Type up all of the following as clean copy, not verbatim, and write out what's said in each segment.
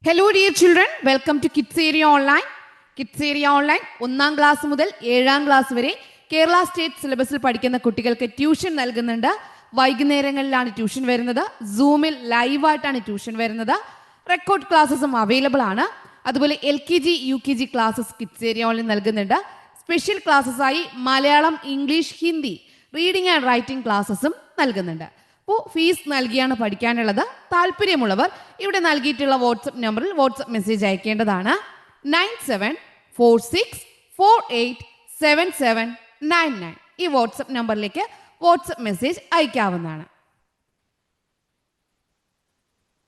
Hello dear children, welcome to Kids Area Online. Kids Area Online 1ാം class മുതൽ 7ാം class വരെ Kerala state സിലബസിൽ പഠിക്കുന്ന കുട്ടികൾക്ക് ട്യൂഷൻ നൽകുന്നുണ്ട്. വൈകുന്നേരങ്ങളിലാണ് ട്യൂഷൻ വരുന്നത്. സൂമിൽ ലൈവായിട്ടാണ് ട്യൂഷൻ വരുന്നത്. റെക്കോർഡ് ക്ലാസ്സസും അവൈലബിൾ ആണ്. അതുപോലെ LKG UKG classes kids area online നൽകുന്നുണ്ട്. Special ക്ലാസ്സസായി Malayalam, English, Hindi reading and writing ക്ലാസ്സസും നൽകുന്നുണ്ട്. അപ്പോൾ ഫീസ് നൽകിയാണ് പഠിക്കാനുള്ളത്. താല്പര്യമുള്ളവർ ഇവിടെ നൽകിയിട്ടുള്ള വാട്സപ്പ് നമ്പറിൽ വാട്സപ്പ് മെസ്സേജ് അയക്കേണ്ടതാണ്. 9746487799 ഈ വാട്സപ്പ് നമ്പറിലേക്ക് വാട്സപ്പ് മെസ്സേജ് അയക്കാവുന്നതാണ്.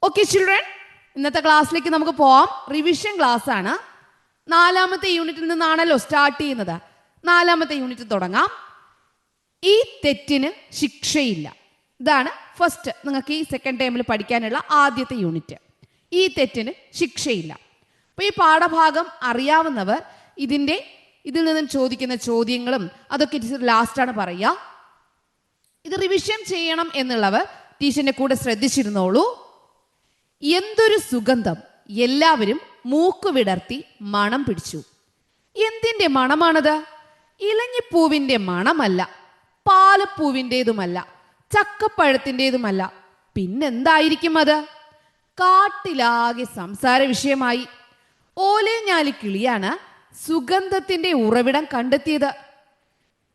ഓക്കെ ചിൽഡ്രൻ, ഇന്നത്തെ ക്ലാസ്സിലേക്ക് നമുക്ക് പോവാം. റിവിഷൻ ക്ലാസ് ആണ്. 4ാമത്തെ യൂണിറ്റിൽ നിന്നാണല്ലോ സ്റ്റാർട്ട് ചെയ്യുന്നത്. 4ാമത്തെ യൂണിറ്റ് തുടങ്ങാം. ഈ തെറ്റിന് ശിക്ഷയില്ല. ഇതാണ് ഫസ്റ്റ് നിങ്ങൾക്ക് ഈ സെക്കൻഡ് ടൈമിൽ പഠിക്കാനുള്ള ആദ്യത്തെ യൂണിറ്റ്. ഈ തെറ്റിന് ശിക്ഷയില്ല. അപ്പോൾ ഈ പാഠഭാഗം അറിയാവുന്നവർ ഇതിൽ നിന്നും ചോദിക്കുന്ന ചോദ്യങ്ങളും അതൊക്കെ ലാസ്റ്റാണ് പറയുക. ഇത് റിവിഷൻ ചെയ്യണം എന്നുള്ളവർ ടീച്ചറിന്റെ കൂടെ ശ്രദ്ധിച്ചിരുന്നോളൂ. എന്തൊരു സുഗന്ധം! എല്ലാവരും മൂക്ക് വിടർത്തി മണം പിടിച്ചു. എന്തിൻ്റെ മണമാണത്? ഇലഞ്ഞിപ്പൂവിൻ്റെ മണമല്ല, പാലപ്പൂവിൻ്റെതുമല്ല, ചക്കപ്പഴത്തിൻ്റെതുമല്ല. പിന്നെന്തായിരിക്കും അത്? കാട്ടിലാകെ സംസാര വിഷയമായി. ഓലേഞ്ഞാലി കിളിയാണ് സുഗന്ധത്തിന്റെ ഉറവിടം കണ്ടെത്തിയത്.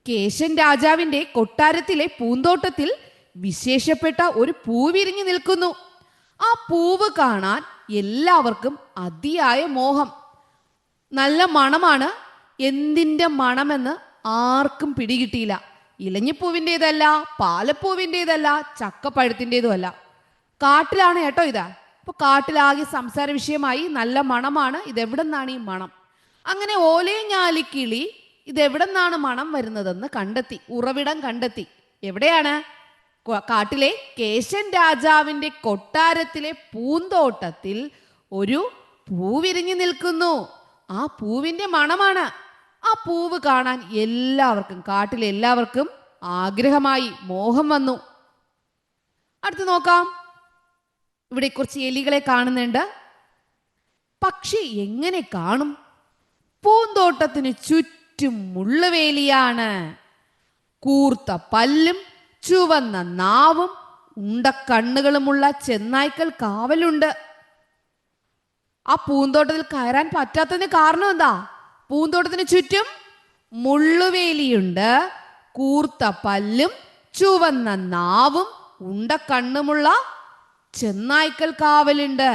കേശൻ രാജാവിന്റെ കൊട്ടാരത്തിലെ പൂന്തോട്ടത്തിൽ വിശേഷപ്പെട്ട ഒരു പൂവിരിഞ്ഞു നിൽക്കുന്നു. ആ പൂവ് കാണാൻ എല്ലാവർക്കും അതിയായ മോഹം. നല്ല മണമാണ്. എന്തിൻ്റെ മണമെന്ന് ആർക്കും പിടികിട്ടിയില്ല. ഇലഞ്ഞിപ്പൂവിൻ്റെതല്ല, പാലപ്പൂവിൻ്റെതല്ല, ചക്കപ്പഴത്തിൻ്റെതുമല്ല. കാട്ടിലാണ് കേട്ടോ ഇത്. അപ്പോൾ കാട്ടിലാകെ സംസാര വിഷയമായി. നല്ല മണമാണ്. ഇതെവിടെ നിന്നാണ് ഈ മണം? അങ്ങനെ ഓലേഞ്ഞാലിക്കിളി ഇതെവിടെ നിന്നാണ് മണം വരുന്നതെന്ന് കണ്ടെത്തി. ഉറവിടം കണ്ടെത്തി. എവിടെയാണ്? കാട്ടിലെ കേശൻ രാജാവിൻ്റെ കൊട്ടാരത്തിലെ പൂന്തോട്ടത്തിൽ ഒരു പൂവിരിഞ്ഞു നിൽക്കുന്നു. ആ പൂവിൻ്റെ മണമാണ്. ആ പൂവ് കാണാൻ എല്ലാവർക്കും, കാട്ടിലെ എല്ലാവർക്കും ആഗ്രഹമായി, മോഹം വന്നു. അടുത്ത് നോക്കാം. ഇവിടെ കുറച്ച് എലികളെ കാണുന്നുണ്ട്. പക്ഷി എങ്ങനെ കാണും? പൂന്തോട്ടത്തിന് ചുറ്റും മുള്ളുവേലിയാണ്. കൂർത്ത പല്ലും ചുവന്ന നാവും ഉണ്ടക്കണ്ണുകളുമുള്ള ചെന്നായ്ക്കൾ കാവലുണ്ട്. ആ പൂന്തോട്ടത്തിൽ കയറാൻ പറ്റാത്തതിന് കാരണം എന്താ? പൂന്തോട്ടത്തിന് ചുറ്റും മുള്ളുവേലിയുണ്ട്. കൂർത്ത പല്ലും ചുവന്ന നാവും ഉണ്ടക്കണ്ണുമുള്ള ചെന്നായ്ക്കൾ കാവലുണ്ട്.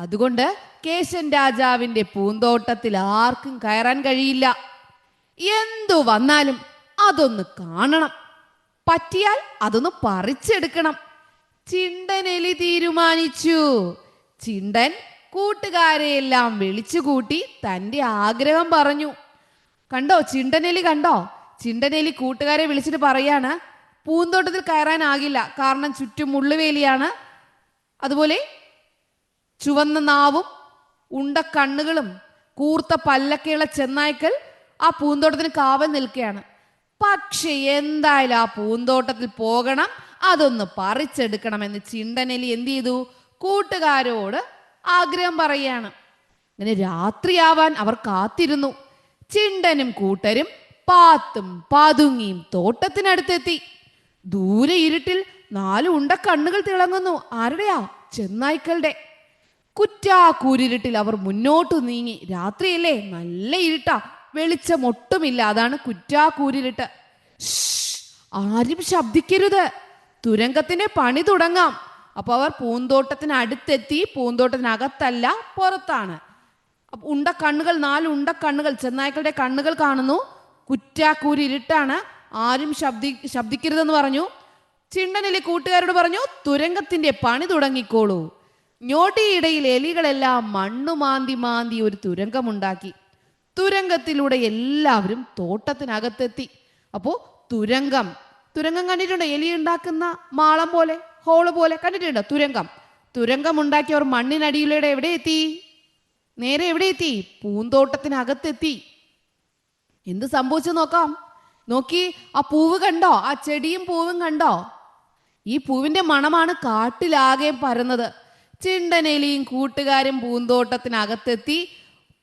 അതുകൊണ്ട് കേശൻ രാജാവിൻ്റെ പൂന്തോട്ടത്തിൽ ആർക്കും കയറാൻ കഴിയില്ല. എന്തു വന്നാലും അതൊന്ന് കാണണം. പറ്റിയാൽ അതൊന്ന് പറിച്ചെടുക്കണം. ചിണ്ടനെലി തീരുമാനിച്ചു. ചിണ്ടൻ കൂട്ടുകാരെയെല്ലാം വിളിച്ചുകൂട്ടി തൻ്റെ ആഗ്രഹം പറഞ്ഞു. കണ്ടോ ചിണ്ടനെലി? കണ്ടോ? ചിണ്ടനെലി കൂട്ടുകാരെ വിളിച്ചിട്ട് പറയാണ്, പൂന്തോട്ടത്തിൽ കയറാനാകില്ല. കാരണം ചുറ്റും മുള്ളുവേലിയാണ്. അതുപോലെ ചുവന്ന നാവും ഉണ്ടക്കണ്ണുകളും കൂർത്ത പല്ലൊക്കെയുള്ള ചെന്നായ്ക്കൾ ആ പൂന്തോട്ടത്തിന് കാവൽ നിൽക്കുകയാണ്. പക്ഷെ എന്തായാലും ആ പൂന്തോട്ടത്തിൽ പോകണം, അതൊന്ന് പറിച്ചെടുക്കണമെന്ന് ചിണ്ടനെലി എന്ത് ചെയ്തു? കൂട്ടുകാരോട് ആഗ്രഹം പറയാണ്. അങ്ങനെ രാത്രിയാവാൻ അവർ കാത്തിരുന്നു. ചിണ്ടനും കൂട്ടരും പാത്തും പതുങ്ങിയും തോട്ടത്തിനടുത്തെത്തി. ദൂരെ ഇരുട്ടിൽ 4 ഉണ്ടക്കണ്ണുകൾ തിളങ്ങുന്നു. ആരുടെയാ? ചെന്നായ്ക്കളുടെ. കുറ്റാക്കൂരിരുട്ടിൽ അവർ മുന്നോട്ട് നീങ്ങി. രാത്രിയല്ലേ, നല്ല ഇരുട്ടാ, വെളിച്ചം ഒട്ടുമില്ല. അതാണ് കുറ്റാക്കൂരിരുട്ട്. ആരും ശബ്ദിക്കരുത്, തുരങ്കത്തിന്റെ പണി തുടങ്ങാം. അപ്പൊ അവർ പൂന്തോട്ടത്തിനടുത്തെത്തി. പൂന്തോട്ടത്തിനകത്തല്ല, പുറത്താണ്. ഉണ്ടക്കണ്ണുകൾ, 4 ഉണ്ടക്കണ്ണുകൾ, ചെന്നായ്ക്കളുടെ കണ്ണുകൾ കാണുന്നു. കുറ്റാക്കൂരി ഇരുട്ടാണ്. ആരും ശബ്ദിക്കരുതെന്ന് പറഞ്ഞു. ചിണ്ടനെലി കൂട്ടുകാരോട് പറഞ്ഞു, തുരങ്കത്തിന്റെ പണി തുടങ്ങിക്കോളൂ. ഞൊടിയിടയിൽ എലികളെല്ലാം മണ്ണു മാന്തി മാന്തി ഒരു തുരങ്കമുണ്ടാക്കി. തുരങ്കത്തിലൂടെ എല്ലാവരും തോട്ടത്തിനകത്തെത്തി. അപ്പോൾ തുരങ്കം കണ്ടിട്ടുണ്ടോ? എലി ഉണ്ടാക്കുന്ന മാളം പോലെ, ഹോള് പോലെ കണ്ടിട്ടുണ്ടോ? തുരങ്കം ഉണ്ടാക്കിയവർ മണ്ണിനടിയിലൂടെ എവിടെ എത്തി? നേരെ എവിടെ എത്തി? പൂന്തോട്ടത്തിനകത്തെത്തി. എന്ത് സംഭവിച്ചു നോക്കാം. നോക്കി, ആ പൂവ് കണ്ടോ? ആ ചെടിയും പൂവും കണ്ടോ? ഈ പൂവിന്റെ മണമാണ് കാട്ടിലാകെ പരന്നത്. ചിണ്ടനെലിയും കൂട്ടുകാരും പൂന്തോട്ടത്തിനകത്തെത്തി.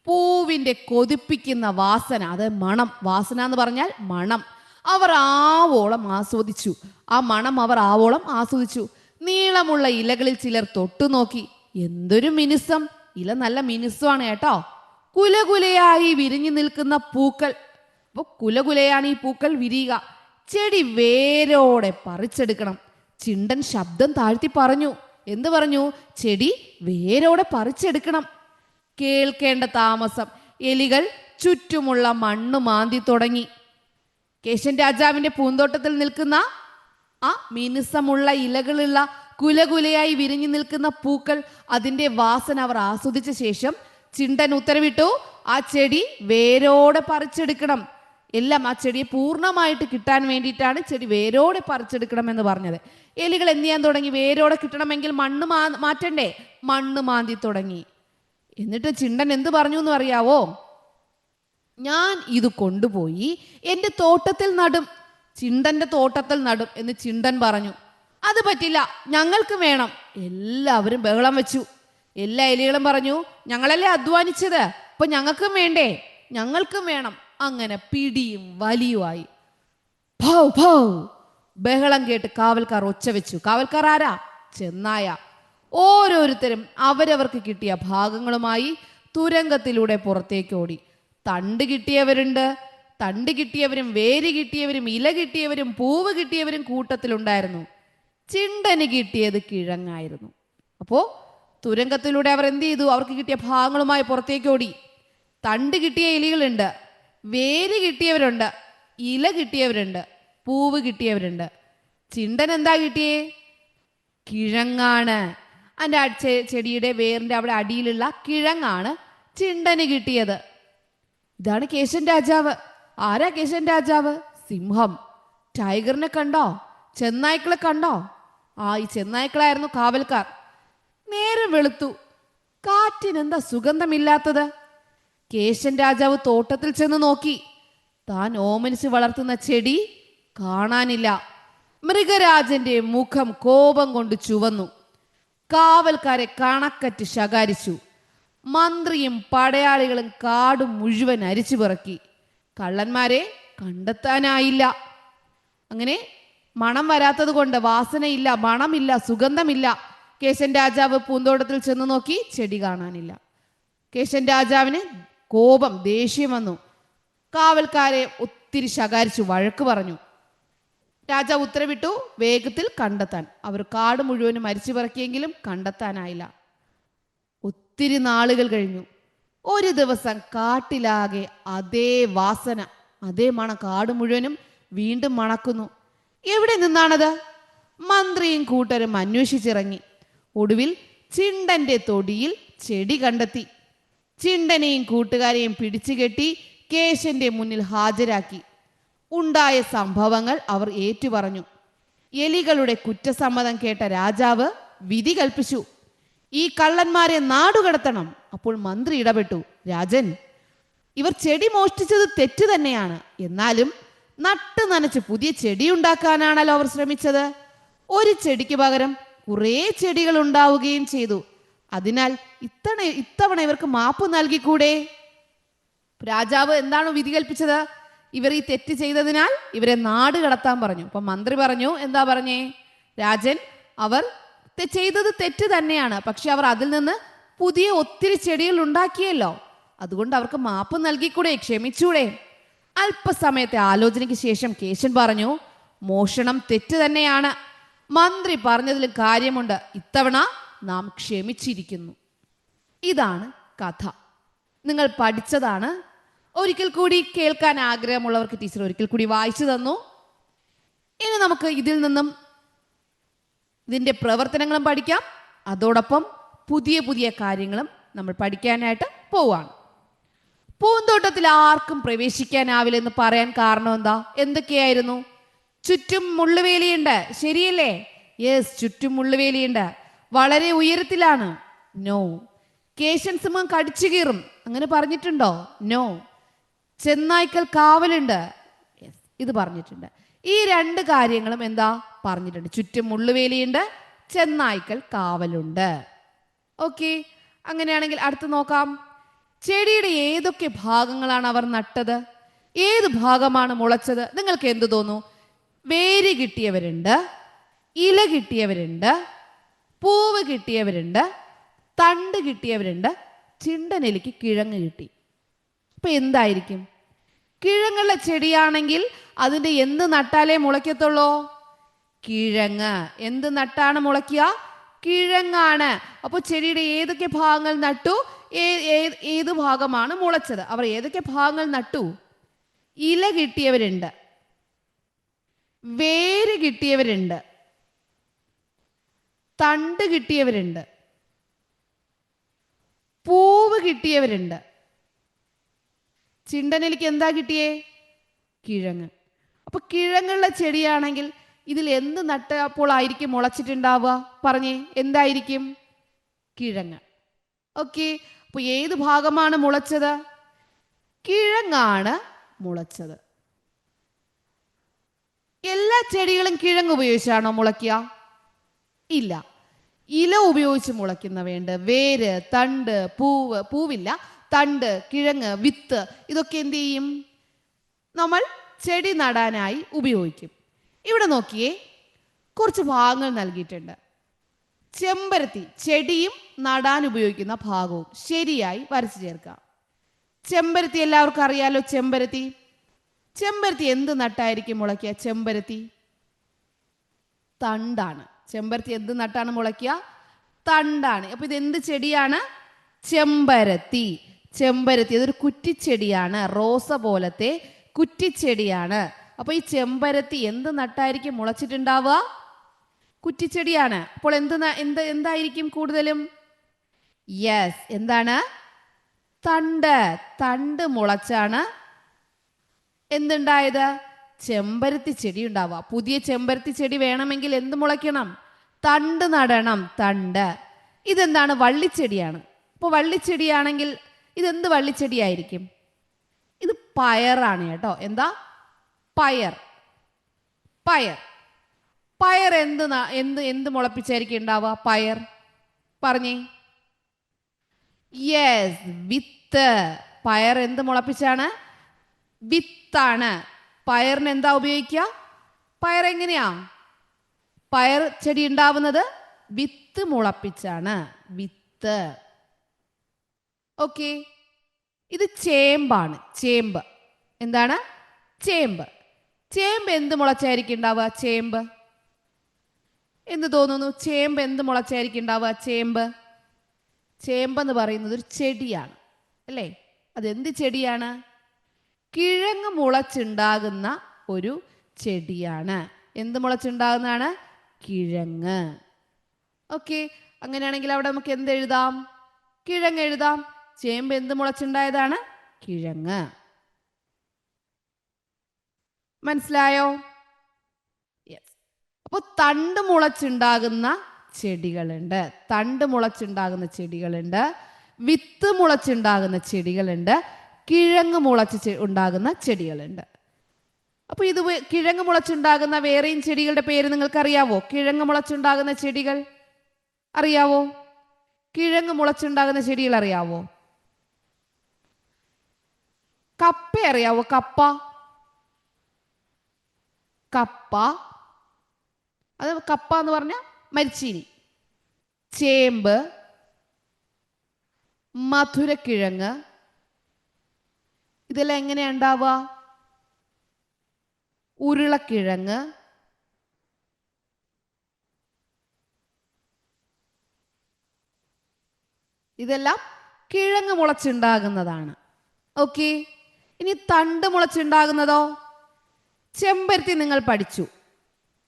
പൂവിൻ്റെ കൊതിപ്പിക്കുന്ന വാസന, അത് മണം, വാസന എന്ന് പറഞ്ഞാൽ മണം, അവർ ആവോളം ആസ്വദിച്ചു. ആ മണം അവർ ആവോളം ആസ്വദിച്ചു. നീളമുള്ള ഇലകളിൽ ചിലർ തൊട്ടു നോക്കി. എന്തൊരു മിനുസം! ഇല നല്ല മിനുസമാണ് കേട്ടോ. കുലകുലയായി വിരിഞ്ഞു നിൽക്കുന്ന പൂക്കൾ. അപ്പോൾ കുലകുലയാണ് ഈ പൂക്കൾ വിരിയുക. ചെടി വേരോടെ പറിച്ചെടുക്കണം. ചിണ്ടൻ ശബ്ദം താഴ്ത്തി പറഞ്ഞു. എന്ത് പറഞ്ഞു? ചെടി വേരോടെ പറിച്ചെടുക്കണം. കേൾക്കേണ്ട താമസം. എലികൾ ചുറ്റുമുള്ള മണ്ണ് മാന്തി തുടങ്ങി. കേശൻ രാജാവിന്റെ പൂന്തോട്ടത്തിൽ നിൽക്കുന്ന ആ മിനുസമുള്ള ഇലകളുള്ള കുലകുലയായി വിരിഞ്ഞു നിൽക്കുന്ന പൂക്കൾ, അതിൻ്റെ വാസന അവർ ആസ്വദിച്ച ശേഷം ചിണ്ടൻ ഉത്തരവിട്ടു, ആ ചെടി വേരോടെ പറിച്ചെടുക്കണം. എല്ലാം ആ ചെടിയെ പൂർണ്ണമായിട്ട് കിട്ടാൻ വേണ്ടിയിട്ടാണ് ചെടി വേരോടെ പറിച്ചെടുക്കണം എന്ന് പറഞ്ഞത്. എലികൾ എന്ത് ചെയ്യാൻ തുടങ്ങി? വേരോടെ കിട്ടണമെങ്കിൽ മണ്ണ് മാറ്റണ്ടേ? മണ്ണ് മാന്തി തുടങ്ങി. എന്നിട്ട് ചിണ്ടൻ എന്ത് പറഞ്ഞു എന്ന് അറിയാവോ? ഞാൻ ഇത് കൊണ്ടുപോയി എൻ്റെ തോട്ടത്തിൽ നടും, ചിണ്ടന്റെ തോട്ടത്തിൽ നടും എന്ന് ചിണ്ടൻ പറഞ്ഞു. അത് പറ്റില്ല, ഞങ്ങൾക്ക് വേണം. എല്ലാവരും ബഹളം വെച്ചു. എല്ലാ എലികളും പറഞ്ഞു, ഞങ്ങളല്ലേ അധ്വാനിച്ചത്, അപ്പൊ ഞങ്ങൾക്കും വേണ്ടേ? ഞങ്ങൾക്കും വേണം. അങ്ങനെ പിടിയും വലിയുമായി. ഭൗ ഭൗ ബഹളം കേട്ട് കാവൽക്കാർ ഒച്ച വെച്ചു. കാവൽക്കാർ ആരാ? ചെന്നായ. ഓരോരുത്തരും അവരവർക്ക് കിട്ടിയ ഭാഗങ്ങളുമായി തുരങ്കത്തിലൂടെ പുറത്തേക്ക് ഓടി. തണ്ട് കിട്ടിയവരുണ്ട്, തണ്ട് കിട്ടിയവരും വേര് കിട്ടിയവരും ഇല കിട്ടിയവരും പൂവ് കിട്ടിയവരും കൂട്ടത്തിലുണ്ടായിരുന്നു. ചിണ്ടന് കിട്ടിയത് കിഴങ്ങായിരുന്നു. അപ്പോൾ തുരങ്കത്തിലൂടെ അവർ എന്ത് ചെയ്തു? അവർക്ക് കിട്ടിയ ഭാഗങ്ങളുമായി പുറത്തേക്ക് ഓടി. തണ്ട് കിട്ടിയ എലികളുണ്ട്, വേര് കിട്ടിയവരുണ്ട്, ഇല കിട്ടിയവരുണ്ട്, പൂവ് കിട്ടിയവരുണ്ട്. ചിണ്ടൻ എന്താ കിട്ടിയേ? കിഴങ്ങാണ്. അതിൻ്റെ ചെടിയുടെ വേരിൻ്റെ അവിടെ അടിയിലുള്ള കിഴങ്ങാണ് ചിണ്ടന് കിട്ടിയത്. ഇതാണ് കേശൻ രാജാവ്. ആരാ കേശൻ രാജാവ്? സിംഹം. ടൈഗറിനെ കണ്ടോ? ചെന്നായ്ക്കളെ കണ്ടോ? ഈ ചെന്നായ്ക്കളായിരുന്നു കാവൽക്കാർ. നേരം വെളുത്തു. കാറ്റിനെന്താ സുഗന്ധമില്ലാത്തത്? കേശൻ രാജാവ് തോട്ടത്തിൽ ചെന്ന് നോക്കി. താൻ ഓമനിച്ച് വളർത്തുന്ന ചെടി കാണാനില്ല. മൃഗരാജന്റെ മുഖം കോപം കൊണ്ട് ചുവന്നു. കാവൽക്കാരെ കണക്കറ്റ് ശകാരിച്ചു. മന്ത്രിയും പടയാളികളും കാട് മുഴുവൻ അരിച്ചു പിറക്കി. കള്ളന്മാരെ കണ്ടെത്താനായില്ല. അങ്ങനെ മണം വരാത്തത് കൊണ്ട്, വാസനയില്ല, മണമില്ല, സുഗന്ധമില്ല. കേശൻ രാജാവ് പൂന്തോട്ടത്തിൽ ചെന്ന് നോക്കി, ചെടി കാണാനില്ല. കേശൻ രാജാവിന് കോപം, ദേഷ്യം വന്നു. കാവൽക്കാരെ ഒത്തിരി ശകാരിച്ചു, വഴക്ക് പറഞ്ഞു. രാജാവ് ഉത്തരവിട്ടു വേഗത്തിൽ കണ്ടെത്താൻ. അവർ കാട് മുഴുവനും അരിച്ചു പിറക്കിയെങ്കിലും കണ്ടെത്താനായില്ല. ഒത്തിരി നാളുകൾ കഴിഞ്ഞു. ഒരു ദിവസം കാട്ടിലാകെ അതേ വാസന, അതേ മണം, കാട് മുഴുവനും വീണ്ടും മണക്കുന്നു. എവിടെ നിന്നാണത്? മന്ത്രിയും കൂട്ടരും അന്വേഷിച്ചിറങ്ങി. ഒടുവിൽ ചിണ്ടന്റെ തൊടിയിൽ ചെടി കണ്ടെത്തി. ചിണ്ടനെയും കൂട്ടുകാരെയും പിടിച്ചുകെട്ടി കേശന്റെ മുന്നിൽ ഹാജരാക്കി. ഉണ്ടായ സംഭവങ്ങൾ അവർ ഏറ്റുപറഞ്ഞു. എലികളുടെ കുറ്റസമ്മതം കേട്ട രാജാവ് വിധി കൽപ്പിച്ചു. ഈ കള്ളന്മാരെ നാടുകടത്തണം. അപ്പോൾ മന്ത്രി ഇടപെട്ടു. രാജൻ, ഇവർ ചെടി മോഷ്ടിച്ചത് തെറ്റ് തന്നെയാണ്. എന്നാലും നട്ട് നനച്ച് പുതിയ ചെടി ഉണ്ടാക്കാനാണല്ലോ അവർ ശ്രമിച്ചത്. ഒരു ചെടിക്ക് പകരം കുറേ ചെടികൾ ഉണ്ടാവുകയും ചെയ്തു. അതിനാൽ ഇത്തവണ ഇവർക്ക് മാപ്പ് നൽകിക്കൂടെ? രാജാവ് എന്താണ് വിധി കൽപ്പിച്ചത്? ഇവർ ഈ തെറ്റ് ചെയ്തതിനാൽ ഇവരെ നാട് കടത്താൻ പറഞ്ഞു. അപ്പൊ മന്ത്രി പറഞ്ഞു, എന്താ പറഞ്ഞേ? രാജൻ, അവർ ചെയ്തത് തെറ്റ് തന്നെയാണ്, പക്ഷെ അവർ അതിൽ നിന്ന് പുതിയ ഒത്തിരി ചെടികൾ ഉണ്ടാക്കിയല്ലോ, അതുകൊണ്ട് അവർക്ക് മാപ്പ് നൽകിക്കൂടെ, ക്ഷമിച്ചൂടെ? അല്പസമയത്തെ ആലോചനയ്ക്ക് ശേഷം കേശൻ പറഞ്ഞു, മോഷണം തെറ്റ് തന്നെയാണ്. മന്ത്രി പറഞ്ഞതിലും കാര്യമുണ്ട്. ഇത്തവണ നാം ക്ഷമിച്ചിരിക്കുന്നു. ഇതാണ് കഥ. നിങ്ങൾ പഠിച്ചതാണ്. ഒരിക്കൽ കൂടി കേൾക്കാൻ ആഗ്രഹമുള്ളവർക്ക് ടീച്ചർ ഒരിക്കൽ കൂടി വായിച്ചു തന്നു. ഇനി നമുക്ക് ഇതിൽ നിന്നും ഇതിൻ്റെ പ്രവർത്തനങ്ങളും പഠിക്കാം. അതോടൊപ്പം പുതിയ പുതിയ കാര്യങ്ങളും നമ്മൾ പഠിക്കാനായിട്ട് പോവാണ്. പൂന്തോട്ടത്തിൽ ആർക്കും പ്രവേശിക്കാനാവില്ലെന്ന് പറയാൻ കാരണം എന്താ? എന്തൊക്കെയായിരുന്നു? ചുറ്റും മുള്ളുവേലിയുണ്ട്, ശരിയല്ലേ? യെസ്, ചുറ്റും മുള്ളുവേലിയുണ്ട്. വളരെ ഉയരത്തിലാണ്. നോ. കേശൻ സിംഹം കടിച്ചു കീറും, അങ്ങനെ പറഞ്ഞിട്ടുണ്ടോ? നോ. ചെന്നായ്ക്കൾ കാവലുണ്ട്, യെസ്, ഇത് പറഞ്ഞിട്ടുണ്ട്. ഈ രണ്ട് കാര്യങ്ങളും എന്താ പറഞ്ഞിട്ടുണ്ട്? ചുറ്റും മുള്ളുവേലിയുണ്ട്, ചെന്നായ്ക്കൾ കാവലുണ്ട്. ഓക്കെ, അങ്ങനെയാണെങ്കിൽ അടുത്ത് നോക്കാം. ചെടിയുടെ ഏതൊക്കെ ഭാഗങ്ങളാണ് അവർ നട്ടത്? ഏത് ഭാഗമാണ് മുളച്ചത്? നിങ്ങൾക്ക് എന്ത് തോന്നുന്നു? വേര് കിട്ടിയവരുണ്ട്, ഇല കിട്ടിയവരുണ്ട്, പൂവ് കിട്ടിയവരുണ്ട്, തണ്ട് കിട്ടിയവരുണ്ട്, ചിണ്ടനെലിക്ക് കിഴങ്ങ് കിട്ടി. അപ്പൊ എന്തായിരിക്കും? കിഴങ്ങുള്ള ചെടിയാണെങ്കിൽ അതിന്റെ എന്ത് നട്ടാലേ മുളയ്ക്കത്തുള്ളൂ? കിഴങ്ങ്. എന്ത് നട്ടാണ് മുളയ്ക്കുക? കിഴങ്ങാണ്. അപ്പോൾ ചെടിയുടെ ഏതൊക്കെ ഭാഗങ്ങൾ നട്ടു? ഏത് ഭാഗമാണ് മുളച്ചത്? അവർ ഏതൊക്കെ ഭാഗങ്ങൾ നട്ടു? ഇല കിട്ടിയവരുണ്ട്, വേര് കിട്ടിയവരുണ്ട്, തണ്ട് കിട്ടിയവരുണ്ട്, പൂവ് കിട്ടിയവരുണ്ട്. ചിണ്ടനെലിക്ക് എന്താ കിട്ടിയേ? കിഴങ്ങ്. അപ്പൊ കിഴങ്ങുള്ള ചെടിയാണെങ്കിൽ ഇതിൽ എന്ത് നട്ടപ്പോൾ ആയിരിക്കും മുളച്ചിട്ടുണ്ടാവുക? പറഞ്ഞേ, എന്തായിരിക്കും? കിഴങ്ങ്. ഓക്കെ, അപ്പൊ ഏത് ഭാഗമാണ് മുളച്ചത്? കിഴങ്ങാണ് മുളച്ചത്. എല്ലാ ചെടികളും കിഴങ്ങ് ഉപയോഗിച്ചാണോ മുളയ്ക്കുക? ഇല്ല, ഇല ഉപയോഗിച്ച് മുളയ്ക്കുന്നവയുണ്ട്. വേര്, തണ്ട്, പൂവ്, പൂവില്ല, തണ്ട്, കിഴങ്ങ്, വിത്ത്, ഇതൊക്കെ എന്ത് ചെയ്യും? നമ്മൾ ചെടി നടാനായി ഉപയോഗിക്കും. ഇവിടെ നോക്കിയേ, കുറച്ച് ഭാഗങ്ങൾ നൽകിയിട്ടുണ്ട്. ചെമ്പരത്തി ചെടിയും നടാൻ ഉപയോഗിക്കുന്ന ഭാഗവും ശരിയായി വരച്ചു ചേർക്കാം. ചെമ്പരത്തി എല്ലാവർക്കും അറിയാലോ. ചെമ്പരത്തി എന്ത് നട്ടായിരിക്കും മുളയ്ക്കുക? ചെമ്പരത്തി തണ്ടാണ്. ചെമ്പരത്തി എന്ത് നട്ടാണ് മുളയ്ക്കുക? തണ്ടാണ്. അപ്പൊ ഇത് എന്ത് ചെടിയാണ്? ചെമ്പരത്തി. ചെമ്പരത്തി അതൊരു കുറ്റിച്ചെടിയാണ്, റോസ പോലത്തെ കുറ്റിച്ചെടിയാണ്. അപ്പൊ ഈ ചെമ്പരത്തി എന്ത് നട്ടായിരിക്കും മുളച്ചിട്ടുണ്ടാവുക? കുറ്റിച്ചെടിയാണ്. അപ്പോൾ എന്തായിരിക്കും കൂടുതലും? യെസ്, എന്താണ്? തണ്ട് മുളച്ചാണ് എന്തുണ്ടായത്? ചെമ്പരത്തി ചെടി ഉണ്ടാവുക. പുതിയ ചെമ്പരത്തി ചെടി വേണമെങ്കിൽ എന്ത് മുളയ്ക്കണം? തണ്ട് നടണം, തണ്ട്. ഇതെന്താണ്? വള്ളിച്ചെടിയാണ്. അപ്പോൾ വള്ളിച്ചെടിയാണെങ്കിൽ ഇതെന്ത് വള്ളിച്ചെടിയായിരിക്കും? ഇത് പയറാണ് കേട്ടോ. എന്താ? പയർ. എന്ത് മുളപ്പിച്ചായിരിക്കും ഉണ്ടാവുക? പയർ. പറഞ്ഞേ. യെസ്, വിത്ത്. പയർ എന്ത് മുളപ്പിച്ചാണ്? വിത്താണ്. പയറിന് എന്താ ഉപയോഗിക്കുക? പയർ എങ്ങനെയാ പയർ ചെടി ഉണ്ടാവുന്നത്? വിത്ത് മുളപ്പിച്ചാണ്, വിത്ത്. ഓക്കെ, ഇത് ചേമ്പാണ്. ചേമ്പ്. എന്താണ്? ചേമ്പ്. ചേമ്പ് എന്ത് മുളച്ചായിരിക്കും ഉണ്ടാവുക? ചേമ്പ് എന്ത് തോന്നുന്നു? ചേമ്പ് എന്ത് മുളച്ചായിരിക്കും ഉണ്ടാവുക? ചേമ്പെന്ന് പറയുന്നത് ഒരു ചെടിയാണ് അല്ലേ? അതെന്ത് ചെടിയാണ്? കിഴങ്ങ് മുളച്ചുണ്ടാകുന്ന ഒരു ചെടിയാണ്. എന്ത് മുളച്ചുണ്ടാകുന്നതാണ്? കിഴങ്ങ്. ഓക്കെ, അങ്ങനെയാണെങ്കിൽ അവിടെ നമുക്ക് എന്ത് എഴുതാം? കിഴങ്ങ് എഴുതാം. ചേമ്പ് എന്ത് മുളച്ചുണ്ടായതാണ്? കിഴങ്ങ്. മനസ്സിലായോ? യെസ്. അപ്പോൾ തണ്ട് മുളച്ചുണ്ടാകുന്ന ചെടികളുണ്ട്, വിത്ത് മുളച്ചുണ്ടാകുന്ന ചെടികളുണ്ട്, കിഴങ്ങ് മുളച്ച് ഉണ്ടാകുന്ന ചെടികളുണ്ട്. അപ്പൊ ഇത് കിഴങ്ങ് മുളച്ചുണ്ടാകുന്ന വേറെയും ചെടികളുടെ പേര് നിങ്ങൾക്ക് അറിയാവോ? കിഴങ്ങ് മുളച്ചുണ്ടാകുന്ന ചെടികൾ അറിയാവോ? കിഴങ്ങ് മുളച്ചുണ്ടാകുന്ന ചെടികൾ അറിയാവോ? കപ്പ അറിയാവോ? കപ്പ അത് കപ്പ എന്ന് പറഞ്ഞ മരിച്ചീനി. ചേമ്പ്, മധുരക്കിഴങ്ങ്, ഇതെല്ലാം എങ്ങനെയാ ഉണ്ടാവുക? ഉരുളക്കിഴങ്ങ്, ഇതെല്ലാം കിഴങ്ങ് മുളച്ചുണ്ടാകുന്നതാണ്. ഓക്കെ, ഇനി തണ്ട് മുളച്ചുണ്ടാകുന്നതോ? ചെമ്പരത്തി നിങ്ങൾ പഠിച്ചു.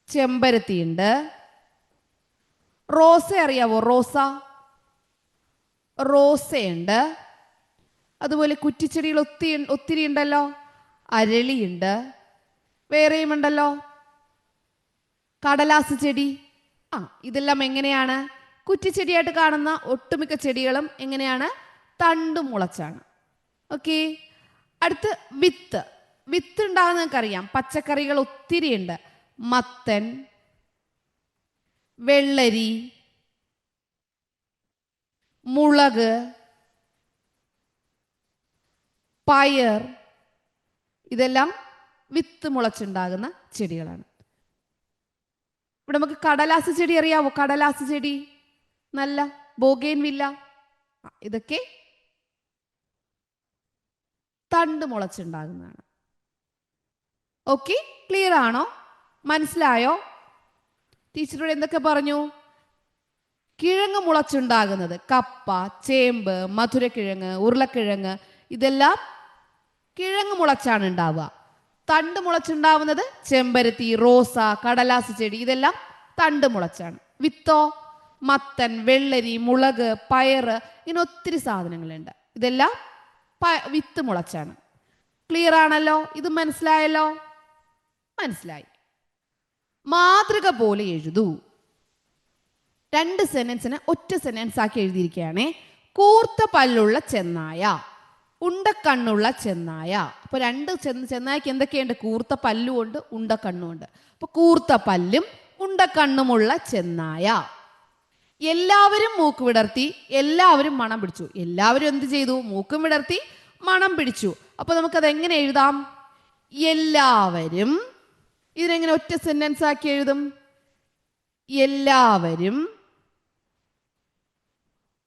ചെമ്പരത്തി ഉണ്ട്. റോസ അറിയാവോ? റോസയുണ്ട്. അതുപോലെ കുറ്റിച്ചെടികൾ ഒത്തിരി ഉണ്ടല്ലോ. അരളിയുണ്ട്. വേറെയും ഉണ്ടല്ലോ, കടലാസ് ചെടി. ഇതെല്ലാം എങ്ങനെയാണ്? കുറ്റിച്ചെടിയായിട്ട് കാണുന്ന ഒട്ടുമിക്ക ചെടികളും എങ്ങനെയാണ്? തണ്ട് മുളച്ചാണ്. ഓക്കെ, അടുത്ത് വിത്ത് ഉണ്ടാകുന്ന നിങ്ങൾക്കറിയാം. പച്ചക്കറികൾ ഒത്തിരി ഉണ്ട്. മത്തൻ, വെള്ളരി, മുളക്, പയർ, ഇതെല്ലാം വിത്ത് മുളച്ചുണ്ടാകുന്ന ചെടികളാണ്. ഇവിടെ നമുക്ക് കടലാസ് ചെടി അറിയാവോ? കടലാസ് ചെടി, നല്ല ബോഗെയിൻവില്ല, ഇതൊക്കെ തണ്ട് മുളച്ചുണ്ടാകുന്നതാണ്. ഓക്കെ, ക്ലിയർ ആണോ? മനസ്സിലായോ? ടീച്ചറോട് എന്തൊക്കെ പറഞ്ഞു? കിഴങ്ങ് മുളച്ചുണ്ടാകുന്നത് കപ്പ, ചേമ്പ്, മധുരക്കിഴങ്ങ്, ഉരുളക്കിഴങ്ങ്, ഇതെല്ലാം കിഴങ്ങ് മുളച്ചാണ് ഉണ്ടാവുക. തണ്ട് മുളച്ചുണ്ടാവുന്നത് ചെമ്പരത്തി, റോസ, കടലാസ് ചെടി, ഇതെല്ലാം തണ്ട് മുളച്ചാണ്. വിത്തോ മത്തൻ, വെള്ളരി, മുളക്, പയറ്, ഇങ്ങനെ ഒത്തിരി സാധനങ്ങളുണ്ട്. ഇതെല്ലാം വിത്ത് മുളച്ചാണ്. ക്ലിയർ ആണല്ലോ? ഇത് മനസ്സിലായല്ലോ? മനസ്സിലായി. മാതൃക പോലെ എഴുതൂ. 2 സെന്റൻസിനെ ഒറ്റ സെന്റൻസ് ആക്കി എഴുതിയിരിക്കുകയാണേ. കൂർത്ത പല്ലുള്ള ചെന്നായ, ഉണ്ടക്കണ്ണുള്ള ചെന്നായ. അപ്പൊ 2 ചെന്നായ്ക്ക് എന്തൊക്കെയുണ്ട്? കൂർത്ത പല്ലുമുണ്ട്, ഉണ്ടക്കണ്ണുമുണ്ട്. അപ്പൊ കൂർത്ത പല്ലും ഉണ്ടക്കണ്ണുമുള്ള ചെന്നായ. എല്ലാവരും മൂക്ക് വിടർത്തി, എല്ലാവരും മണം പിടിച്ചു. എല്ലാവരും എന്ത് ചെയ്തു? മൂക്കും വിടർത്തി, മണം പിടിച്ചു. അപ്പൊ നമുക്കത് എങ്ങനെ എഴുതാം? എല്ലാവരും, ഇതിനെങ്ങനെ ഒറ്റ സെന്റൻസ് ആക്കി എഴുതും? എല്ലാവരും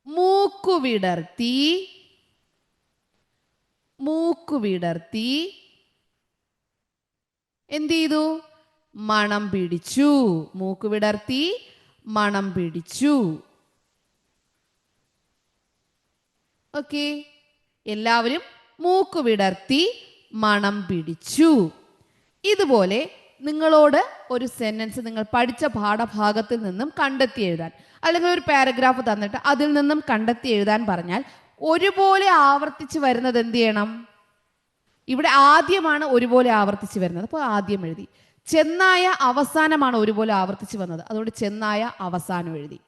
മൂക്കുവിടർത്തി, മൂക്കുവിടർത്തി എന്ത് ചെയ്തു? മണം പിടിച്ചു. മൂക്കുവിടർത്തി മണം പിടിച്ചു. ഓക്കെ, എല്ലാവരും മൂക്കുവിടർത്തി മണം പിടിച്ചു. ഇതുപോലെ നിങ്ങളോട് ഒരു സെന്റൻസ് നിങ്ങൾ പഠിച്ച പാഠഭാഗത്തിൽ നിന്നും കണ്ടെത്തി എഴുതാൻ, അല്ലെങ്കിൽ ഒരു പാരഗ്രാഫ് തന്നിട്ട് അതിൽ നിന്നും കണ്ടെത്തി എഴുതാൻ പറഞ്ഞാൽ ഒരുപോലെ ആവർത്തിച്ച് വരുന്നത് എന്ത് ചെയ്യണം? ഇവിടെ ആദ്യമാണ് ഒരുപോലെ ആവർത്തിച്ച് വരുന്നത്, അപ്പോൾ ആദ്യം എഴുതി. ചെന്നായ അവസാനമാണ് ഒരുപോലെ ആവർത്തിച്ച് വന്നത്, അതുകൊണ്ട് ചെന്നായ അവസാനം എഴുതി.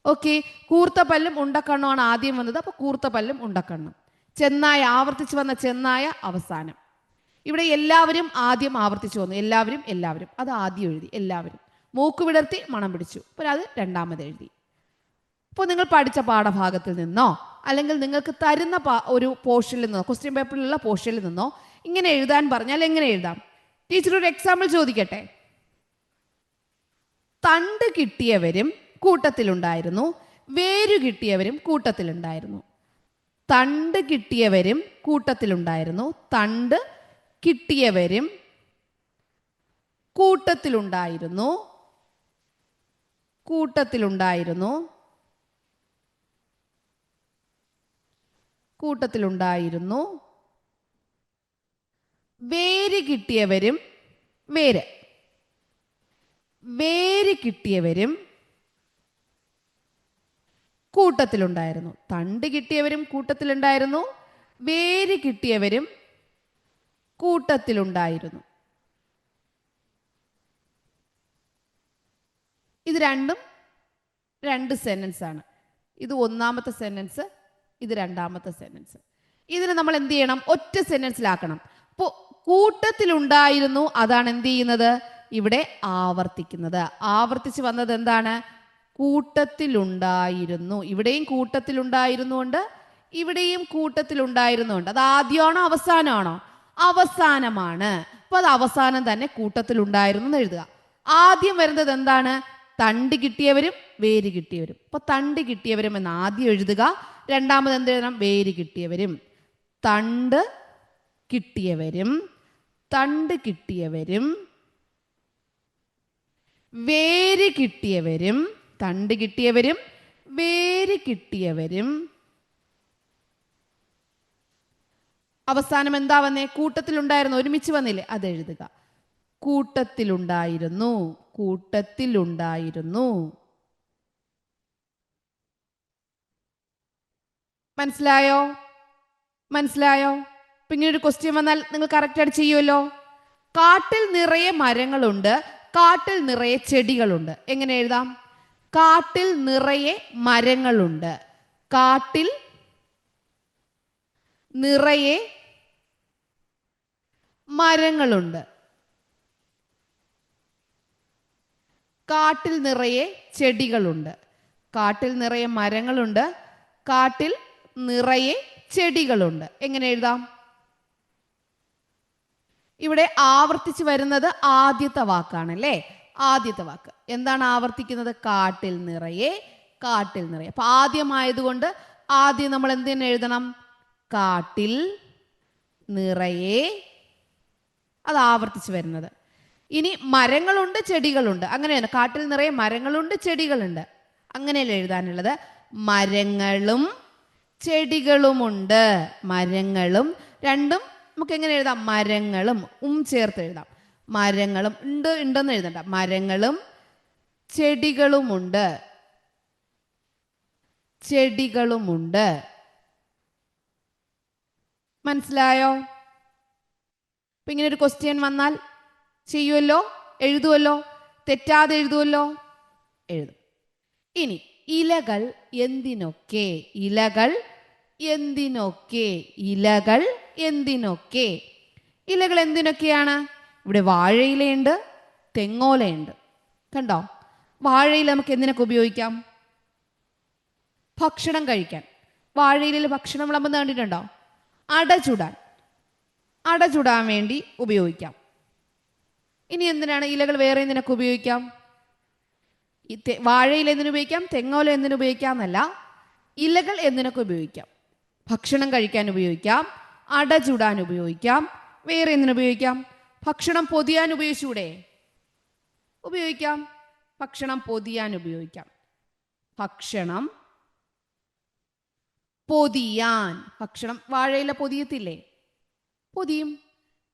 ഓക്കെ, കൂർത്ത പല്ലും ഉണ്ടക്കണ്ണുമാണ് ആദ്യം വന്നത്, അപ്പോൾ കൂർത്ത പല്ലും ഉണ്ടക്കണ്ണും. ചെന്നായ ആവർത്തിച്ച് വന്ന ചെന്നായ അവസാനം. ഇവിടെ എല്ലാവരും ആദ്യം ആവർത്തിച്ചു വന്നു, എല്ലാവരും എല്ലാവരും, അത് ആദ്യം എഴുതി. എല്ലാവരും മൂക്ക് വിടർത്തി മണം പിടിച്ചു, അപ്പോൾ അത് രണ്ടാമത് എഴുതി. അപ്പോൾ നിങ്ങൾ പഠിച്ച പാഠഭാഗത്തിൽ നിന്നോ അല്ലെങ്കിൽ നിങ്ങൾക്ക് തരുന്ന ഒരു പോർഷനിൽ നിന്നോ, ക്വസ്റ്റ്യൻ പേപ്പറിലുള്ള പോർഷനിൽ നിന്നോ ഇങ്ങനെ എഴുതാൻ പറഞ്ഞാൽ എങ്ങനെ എഴുതാം? ടീച്ചർ ഒരു എക്സാമ്പിൾ ചോദിക്കട്ടെ. തണ്ട് കിട്ടിയവരും കൂട്ടത്തിലുണ്ടായിരുന്നു, വേരു കിട്ടിയവരും കൂട്ടത്തിലുണ്ടായിരുന്നു. തണ്ട് കിട്ടിയവരും കൂട്ടത്തിലുണ്ടായിരുന്നു, തണ്ട് കിട്ടിയവരും കൂട്ടത്തിലുണ്ടായിരുന്നു, കൂട്ടത്തിലുണ്ടായിരുന്നു, കൂട്ടത്തിലുണ്ടായിരുന്നു. വേര് കിട്ടിയവരും, വേര്, വേര് കിട്ടിയവരും കൂട്ടത്തിലുണ്ടായിരുന്നു. തണ്ട് കിട്ടിയവരും കൂട്ടത്തിലുണ്ടായിരുന്നു, വേര് കിട്ടിയവരും കൂട്ടത്തിലുണ്ടായിരുന്നു. ഇത് രണ്ടും 2 സെന്റൻസ് ആണ്. ഇത് ഒന്നാമത്തെ സെന്റൻസ്, ഇത് രണ്ടാമത്തെ സെന്റൻസ്. ഇതിനെ നമ്മൾ എന്ത് ചെയ്യണം? ഒറ്റ സെന്റൻസിലാക്കണം. അപ്പോൾ കൂട്ടത്തിലുണ്ടായിരുന്നു, അതാണ് എന്ത് ചെയ്യുന്നത്? ഇവിടെ ആവർത്തിക്കുന്നത്. ആവർത്തിച്ച് വന്നത് എന്താണ്? കൂട്ടത്തിലുണ്ടായിരുന്നു. ഇവിടെയും കൂട്ടത്തിലുണ്ടായിരുന്നുണ്ട്, ഇവിടെയും കൂട്ടത്തിലുണ്ടായിരുന്നുണ്ട്. അത് ആദ്യമാണോ അവസാനമാണോ? അവസാനമാണ്. അപ്പൊ അത് അവസാനം തന്നെ കൂട്ടത്തിലുണ്ടായിരുന്നു എന്ന് എഴുതുക. ആദ്യം വരുന്നത് എന്താണ്? തണ്ട് കിട്ടിയവരും വേര് കിട്ടിയവരും. അപ്പൊ തണ്ട് കിട്ടിയവരും എന്ന് ആദ്യം എഴുതുക. രണ്ടാമത് എന്ത് എഴുതണം? വേര് കിട്ടിയവരും. തണ്ട് കിട്ടിയവരും, തണ്ട് കിട്ടിയവരും, വേര് കിട്ടിയവരും, തണ്ട് കിട്ടിയവരും, വേര് കിട്ടിയവരും. അവസാനം എന്താ വന്നേ? കൂട്ടത്തിലുണ്ടായിരുന്നു, ഒരുമിച്ച് വന്നില്ലേ? അത് എഴുതുക. കൂട്ടത്തിലുണ്ടായിരുന്നു, കൂട്ടത്തിലുണ്ടായിരുന്നു. മനസ്സിലായോ? മനസ്സിലായോ? പിന്നെ ഒരു ക്വസ്റ്റ്യൻ വന്നാൽ നിങ്ങൾ കറക്റ്റായിട്ട് ചെയ്യുമല്ലോ. കാട്ടിൽ നിറയെ മരങ്ങളുണ്ട്, കാട്ടിൽ നിറയെ ചെടികളുണ്ട്. എങ്ങനെ എഴുതാം? കാട്ടിൽ നിറയെ മരങ്ങളുണ്ട്, കാട്ടിൽ നിറയെ മരങ്ങളുണ്ട്, കാട്ടിൽ നിറയെ ചെടികളുണ്ട്. കാട്ടിൽ നിറയെ മരങ്ങളുണ്ട്, കാട്ടിൽ നിറയെ ചെടികളുണ്ട്. എങ്ങനെ എഴുതാം? ഇവിടെ ആവർത്തിച്ച് വരുന്നത് ആദ്യത്തെ വാക്കാണ് അല്ലേ? ആദ്യത്തെ വാക്ക് എന്താണ് ആവർത്തിക്കുന്നത്? കാട്ടിൽ നിറയെ, കാട്ടിൽ നിറയെ. അപ്പൊ ആദ്യമായതുകൊണ്ട് ആദ്യം നമ്മൾ എന്ത് തന്നെ എഴുതണം? കാട്ടിൽ നിറയെ. അത് ആവർത്തിച്ച് വരുന്നത്. ഇനി മരങ്ങളുണ്ട്, ചെടികളുണ്ട്. അങ്ങനെയാണ്. കാട്ടിൽ നിറയെ മരങ്ങളുണ്ട്, ചെടികളുണ്ട്. അങ്ങനെയല്ല എഴുതാനുള്ളത്. മരങ്ങളും ചെടികളുമുണ്ട്. മരങ്ങളും രണ്ടും നമുക്ക് എങ്ങനെ എഴുതാം? മരങ്ങളും ചേർത്ത് എഴുതാം. മരങ്ങളും ഉണ്ടെന്ന് എഴുതണ്ട. മരങ്ങളും ചെടികളുമുണ്ട്. ചെടികളുമുണ്ട്. മനസ്സിലായോ? അപ്പൊ ഇങ്ങനെ ഒരു ക്വസ്റ്റ്യൻ വന്നാൽ ചെയ്യുമല്ലോ, എഴുതുമല്ലോ, തെറ്റാതെ എഴുതുമല്ലോ, എഴുതും. ഇനി ഇലകൾ എന്തിനൊക്കെ? ഇലകൾ എന്തിനൊക്കെ? ഇലകൾ എന്തിനൊക്കെ? ഇലകൾ എന്തിനൊക്കെയാണ്? ഇവിടെ വാഴയിലയുണ്ട്, തെങ്ങോലയുണ്ട്. കണ്ടോ? വാഴയില നമുക്ക് എന്തിനൊക്കെ ഉപയോഗിക്കാം? ഭക്ഷണം കഴിക്കാൻ. വാഴയിലയിൽ ഭക്ഷണം വിളമ്പുന്ന കണ്ടിട്ടുണ്ടോ? അട ചുടാൻ വേണ്ടി ഉപയോഗിക്കാം. ഇനി എന്തിനാണ് ഇലകൾ വേറെ എന്തിനൊക്കെ ഉപയോഗിക്കാം? വാഴയില എന്തിനുപയോഗിക്കാം? തെങ്ങോല എന്തിനുപയോഗിക്കാം എന്നല്ല, ഇലകൾ എന്തിനൊക്കെ ഉപയോഗിക്കാം? ഭക്ഷണം കഴിക്കാൻ ഉപയോഗിക്കാം, അട ചുടാൻ ഉപയോഗിക്കാം, വേറെ എന്തിനുപയോഗിക്കാം? ഭക്ഷണം പൊതിയാൻ ഉപയോഗിച്ചൂടെ? ഉപയോഗിക്കാം. ഭക്ഷണം പൊതിയാൻ ഉപയോഗിക്കാം. ഭക്ഷണം പൊതിയാൻ. ഭക്ഷണം വാഴയില പൊതിയത്തില്ലേ? പൊതിയും.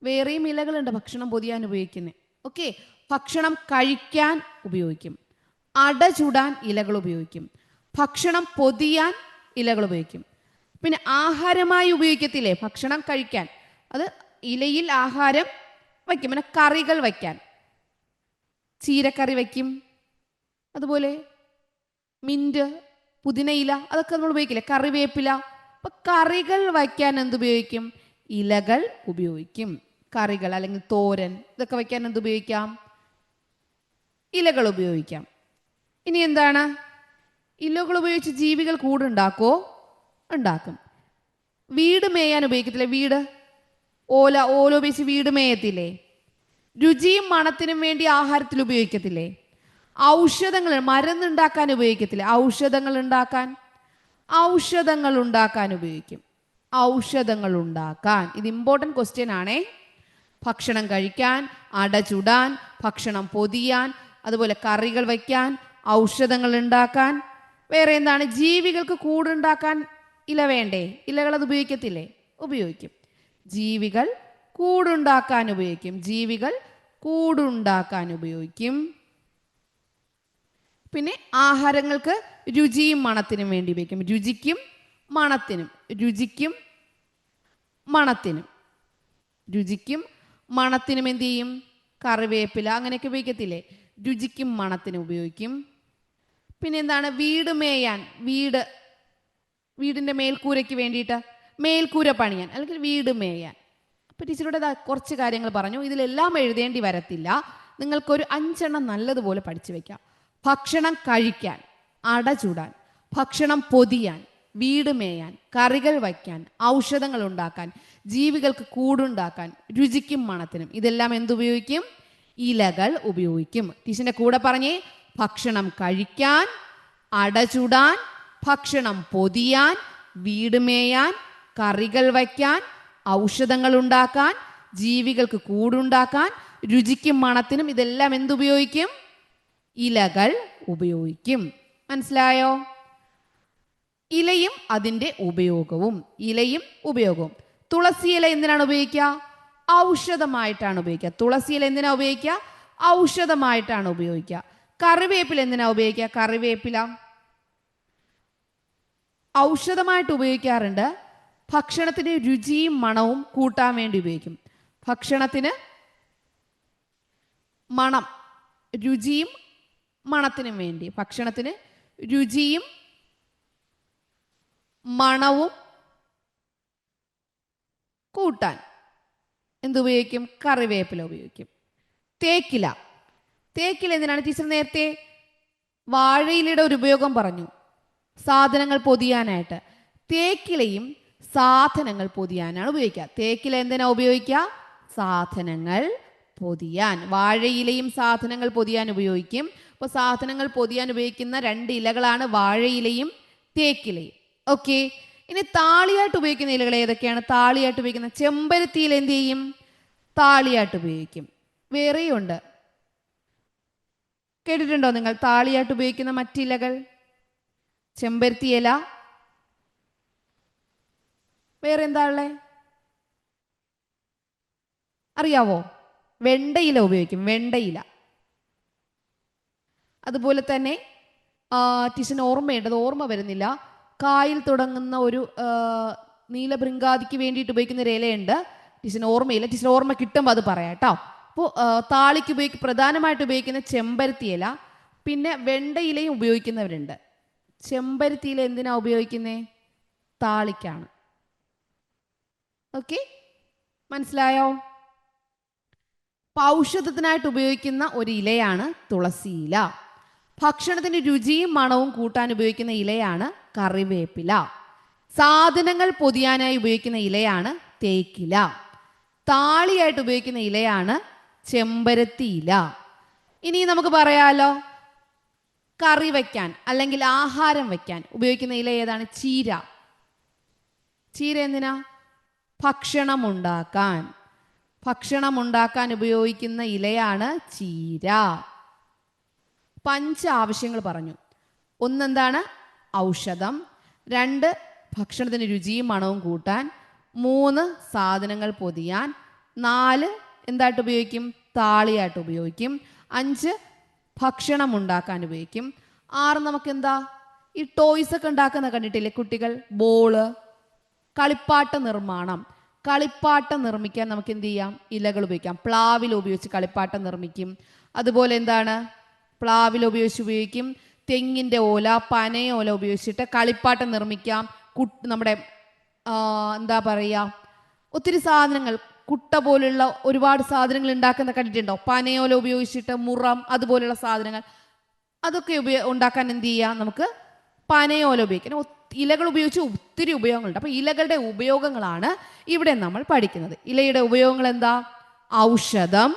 വേറെയും ഇലകളുണ്ട് ഭക്ഷണം പൊതിയാൻ ഉപയോഗിക്കുന്നത്. ഓക്കെ. ഭക്ഷണം കഴിക്കാൻ ഉപയോഗിക്കും. അട ചുടാൻ ഇലകൾ ഉപയോഗിക്കും. ഭക്ഷണം പൊതിയാൻ ഇലകൾ ഉപയോഗിക്കും. പിന്നെ ആഹാരമായി ഉപയോഗിക്കത്തില്ലേ? ഭക്ഷണം കഴിക്കാൻ, അത് ഇലയിൽ ആഹാരം വയ്ക്കും. പിന്നെ കറികൾ വയ്ക്കാൻ ചീരക്കറി വയ്ക്കും. അതുപോലെ മിന്റ്, പുതിന ഇല, അതൊക്കെ നമ്മൾ ഉപയോഗിക്കില്ലേ? കറിവേപ്പില. അപ്പൊ കറികൾ വയ്ക്കാൻ എന്തുപയോഗിക്കും? ഇലകൾ ഉപയോഗിക്കും. കറികൾ അല്ലെങ്കിൽ തോരൻ ഇതൊക്കെ വയ്ക്കാൻ എന്തുപയോഗിക്കാം? ഇലകൾ ഉപയോഗിക്കാം. ഇനി എന്താണ്? ഇലകൾ ഉപയോഗിച്ച് ജീവികൾ കൂടുണ്ടാക്കോ? ഉണ്ടാക്കും. വീട് മേയാൻ ഉപയോഗിക്കത്തില്ലേ? വീട് ഓല ഉപയോഗിച്ച് വീട് മേയത്തില്ലേ? രുചിയും മണത്തിനും വേണ്ടി ആഹാരത്തിൽ ഉപയോഗിക്കത്തില്ലേ? ഔഷധങ്ങൾ മരുന്നുണ്ടാക്കാൻ ഉപയോഗിക്കത്തില്ലേ? ഔഷധങ്ങൾ ഉണ്ടാക്കാൻ ഉപയോഗിക്കും. ഔഷധങ്ങൾ ഉണ്ടാക്കാൻ. ഇത് ഇമ്പോർട്ടൻറ്റ് ക്വസ്റ്റ്യൻ ആണേ. ഭക്ഷണം കഴിക്കാൻ, അട ചുടാൻ, ഭക്ഷണം പൊതിയാൻ, അതുപോലെ കറികൾ വയ്ക്കാൻ, ഔഷധങ്ങൾ ഉണ്ടാക്കാൻ. വേറെ എന്താണ്? ജീവികൾക്ക് കൂടുണ്ടാക്കാൻ ഇല വേണ്ടേ? ഇലകൾ അത് ഉപയോഗിക്കത്തില്ലേ? ഉപയോഗിക്കും. ജീവികൾ കൂടുണ്ടാക്കാൻ ഉപയോഗിക്കും. ജീവികൾ കൂടുണ്ടാക്കാൻ ഉപയോഗിക്കും. പിന്നെ ആഹാരങ്ങൾക്ക് രുചിയും മണത്തിനും വേണ്ടി ഉപയോഗിക്കും. രുചിക്കും മണത്തിനും. രുചിക്കും മണത്തിനും എന്ത് ചെയ്യും? കറിവേപ്പില അങ്ങനെയൊക്കെ ഉപയോഗിക്കത്തില്ലേ? രുചിക്കും മണത്തിനും ഉപയോഗിക്കും. പിന്നെ എന്താണ്? വീട് മേയാൻ. വീടിൻ്റെ മേൽക്കൂരയ്ക്ക് വേണ്ടിയിട്ട് മേൽക്കൂര പണിയാൻ അല്ലെങ്കിൽ വീട് മേയാൻ. അപ്പോൾ ടീച്ചറുടെ കുറച്ച് കാര്യങ്ങൾ പറഞ്ഞു. ഇതിലെല്ലാം എഴുതേണ്ടി വരത്തില്ല. നിങ്ങൾക്കൊരു 5 എണ്ണം നല്ലതുപോലെ പഠിച്ചു വെക്കാം. ഭക്ഷണം കഴിക്കാൻ, അട ചുടാൻ, ഭക്ഷണം പൊതിയാൻ, വീട് മേയാൻ, കറികൾ വയ്ക്കാൻ, ഔഷധങ്ങൾ ഉണ്ടാക്കാൻ, ജീവികൾക്ക് കൂടുണ്ടാക്കാൻ, രുചിക്കും മണത്തിനും. ഇതെല്ലാം എന്തുപയോഗിക്കും? ഇലകൾ ഉപയോഗിക്കും. ടീച്ചറിന്റെ കൂടെ പറഞ്ഞേ: ഭക്ഷണം കഴിക്കാൻ, അട ചുടാൻ, ഭക്ഷണം പൊതിയാൻ, വീട് മേയാൻ, കറികൾ വയ്ക്കാൻ, ഔഷധങ്ങൾ ഉണ്ടാക്കാൻ, ജീവികൾക്ക് കൂടുണ്ടാക്കാൻ, രുചിക്കും മണത്തിനും. ഇതെല്ലാം എന്തുപയോഗിക്കും? ഇലകൾ ഉപയോഗിക്കും. മനസ്സിലായോ? ഇലയും അതിൻ്റെ ഉപയോഗവും. തുളസി ഇല എന്തിനാണ് ഉപയോഗിക്കുക? ഔഷധമായിട്ടാണ് ഉപയോഗിക്കുക. തുളസി ഇല എന്തിനാ ഉപയോഗിക്കുക? ഔഷധമായിട്ടാണ് ഉപയോഗിക്കുക. കറിവേപ്പില എന്തിനാ ഉപയോഗിക്കുക? കറിവേപ്പില ഔഷധമായിട്ട് ഉപയോഗിക്കാറുണ്ട്. ഭക്ഷണത്തിന് രുചിയും മണവും കൂട്ടാൻ വേണ്ടി ഉപയോഗിക്കും. ഭക്ഷണത്തിന് മണം, രുചിയും മണത്തിനും വേണ്ടി. ഭക്ഷണത്തിന് രുചിയും മണവും കൂട്ടാൻ എന്തുപയോഗിക്കും? കറിവേപ്പില ഉപയോഗിക്കും. തേക്കില എന്തിനാണ്? ടീച്ചർ നേരത്തെ വാഴയിലയുടെ ഒരു ഉപയോഗം പറഞ്ഞു. സാധനങ്ങൾ പൊതിയാനായിട്ട്. തേക്കിലയും സാധനങ്ങൾ പൊതിയാനാണ് ഉപയോഗിക്കുക. തേക്കില എന്തിനാ ഉപയോഗിക്കുക? സാധനങ്ങൾ പൊതിയാൻ. വാഴയിലയും സാധനങ്ങൾ പൊതിയാൻ ഉപയോഗിക്കും. അപ്പോൾ സാധനങ്ങൾ പൊതിയാൻ ഉപയോഗിക്കുന്ന 2 ഇലകളാണ് വാഴയിലയും തേക്കിലയും. ഓക്കെ. ഇനി താളിയായിട്ട് ഉപയോഗിക്കുന്ന ഇലകൾ ഏതൊക്കെയാണ്? താളിയായിട്ട് ഉപയോഗിക്കുന്ന ചെമ്പരത്തിയിൽ എന്ത് ചെയ്യും? താളിയായിട്ട് ഉപയോഗിക്കും. വേറെയുണ്ട്, കേട്ടിട്ടുണ്ടോ നിങ്ങൾ? താളിയായിട്ട് ഉപയോഗിക്കുന്ന മറ്റിലകൾ ചെമ്പരത്തി ഇല, വേറെ എന്താ ഉള്ളേ? അറിയാവോ? വെണ്ടയില ഉപയോഗിക്കും, വെണ്ടയില. അതുപോലെ തന്നെ ടീച്ചറിന് ഓർമ്മയുണ്ട്, അത് ഓർമ്മ വരുന്നില്ല. കായിൽ തുടങ്ങുന്ന ഒരു നീലഭൃങ്കാതിക്ക് വേണ്ടിയിട്ട് ഉപയോഗിക്കുന്ന ഒരു ഇലയുണ്ട്, ടീച്ചറിന് ഓർമ്മയില്ല. ടീച്ചർ ഓർമ്മ കിട്ടുമ്പോൾ അത് പറയാം കേട്ടോ. അപ്പോൾ താളിക്ക് പ്രധാനമായിട്ട് ഉപയോഗിക്കുന്ന ചെമ്പരത്തി ഇല, പിന്നെ വെണ്ടയിലയും ഉപയോഗിക്കുന്നവരുണ്ട്. ചെമ്പരത്തി ഇല എന്തിനാ ഉപയോഗിക്കുന്നേ? താളിക്കാണ്. ഓക്കെ, മനസ്സിലായോ? ഔഷധത്തിനായിട്ട് ഉപയോഗിക്കുന്ന ഒരു ഇലയാണ് തുളസി ഇല. ഭക്ഷണത്തിന് രുചിയും മണവും കൂട്ടാൻ ഉപയോഗിക്കുന്ന ഇലയാണ് കറിവേപ്പില. സാധനങ്ങൾ പൊതിയാനായി ഉപയോഗിക്കുന്ന ഇലയാണ് തേക്കില. താളിയായിട്ട് ഉപയോഗിക്കുന്ന ഇലയാണ് ചെമ്പരത്തി ഇല. ഇനി നമുക്ക് പറയാലോ, കറി വയ്ക്കാൻ അല്ലെങ്കിൽ ആഹാരം വയ്ക്കാൻ ഉപയോഗിക്കുന്ന ഇല ഏതാണ്? ചീര. ചീര എന്തിനാ? ഭക്ഷണം ഉണ്ടാക്കാൻ ഉപയോഗിക്കുന്ന ഇലയാണ് ചീര. 5 ആവശ്യങ്ങൾ പറഞ്ഞു. 1 എന്താണ്? ഔഷധം. 2 ഭക്ഷണത്തിന് രുചിയും മണവും കൂട്ടാൻ. 3 സാധനങ്ങൾ പൊതിയാൻ. 4 എന്തായിട്ട് ഉപയോഗിക്കും? താളിയായിട്ട് ഉപയോഗിക്കും. 5 ഭക്ഷണം ഉണ്ടാക്കാൻ ഉപയോഗിക്കും. 6 നമുക്ക് എന്താ? ഈ ടോയ്സ് ഒക്കെ ഉണ്ടാക്കുന്ന കണ്ടിട്ടില്ലേ കുട്ടികൾ? ബോള്, കളിപ്പാട്ട നിർമ്മാണം. കളിപ്പാട്ടം നിർമ്മിക്കാൻ നമുക്ക് എന്ത് ചെയ്യാം? ഇലകൾ ഉപയോഗിക്കാം. പ്ലാവില ഉപയോഗിച്ച് കളിപ്പാട്ടം നിർമ്മിക്കും. അതുപോലെ എന്താണ്? പ്ലാവില ഉപയോഗിക്കും. തെങ്ങിൻ്റെ ഓല, പനയോല ഉപയോഗിച്ചിട്ട് കളിപ്പാട്ടം നിർമ്മിക്കാം. നമ്മുടെ എന്താ പറയുക, ഒത്തിരി സാധനങ്ങൾ, കുട്ട പോലുള്ള ഒരുപാട് സാധനങ്ങൾ ഉണ്ടാക്കുന്ന കണ്ടിട്ടുണ്ടോ? പനയോല ഉപയോഗിച്ചിട്ട് മുറം, അതുപോലുള്ള സാധനങ്ങൾ, അതൊക്കെ ഉണ്ടാക്കാൻ എന്ത് ചെയ്യാം? നമുക്ക് പനയോല ഉപയോഗിക്കാം. ഇലകൾ ഉപയോഗിച്ച് ഒത്തിരി ഉപയോഗങ്ങളുണ്ട്. അപ്പോൾ ഇലകളുടെ ഉപയോഗങ്ങളാണ് ഇവിടെ നമ്മൾ പഠിക്കുന്നത്. ഇലയുടെ ഉപയോഗങ്ങൾ എന്താ? ഔഷധം,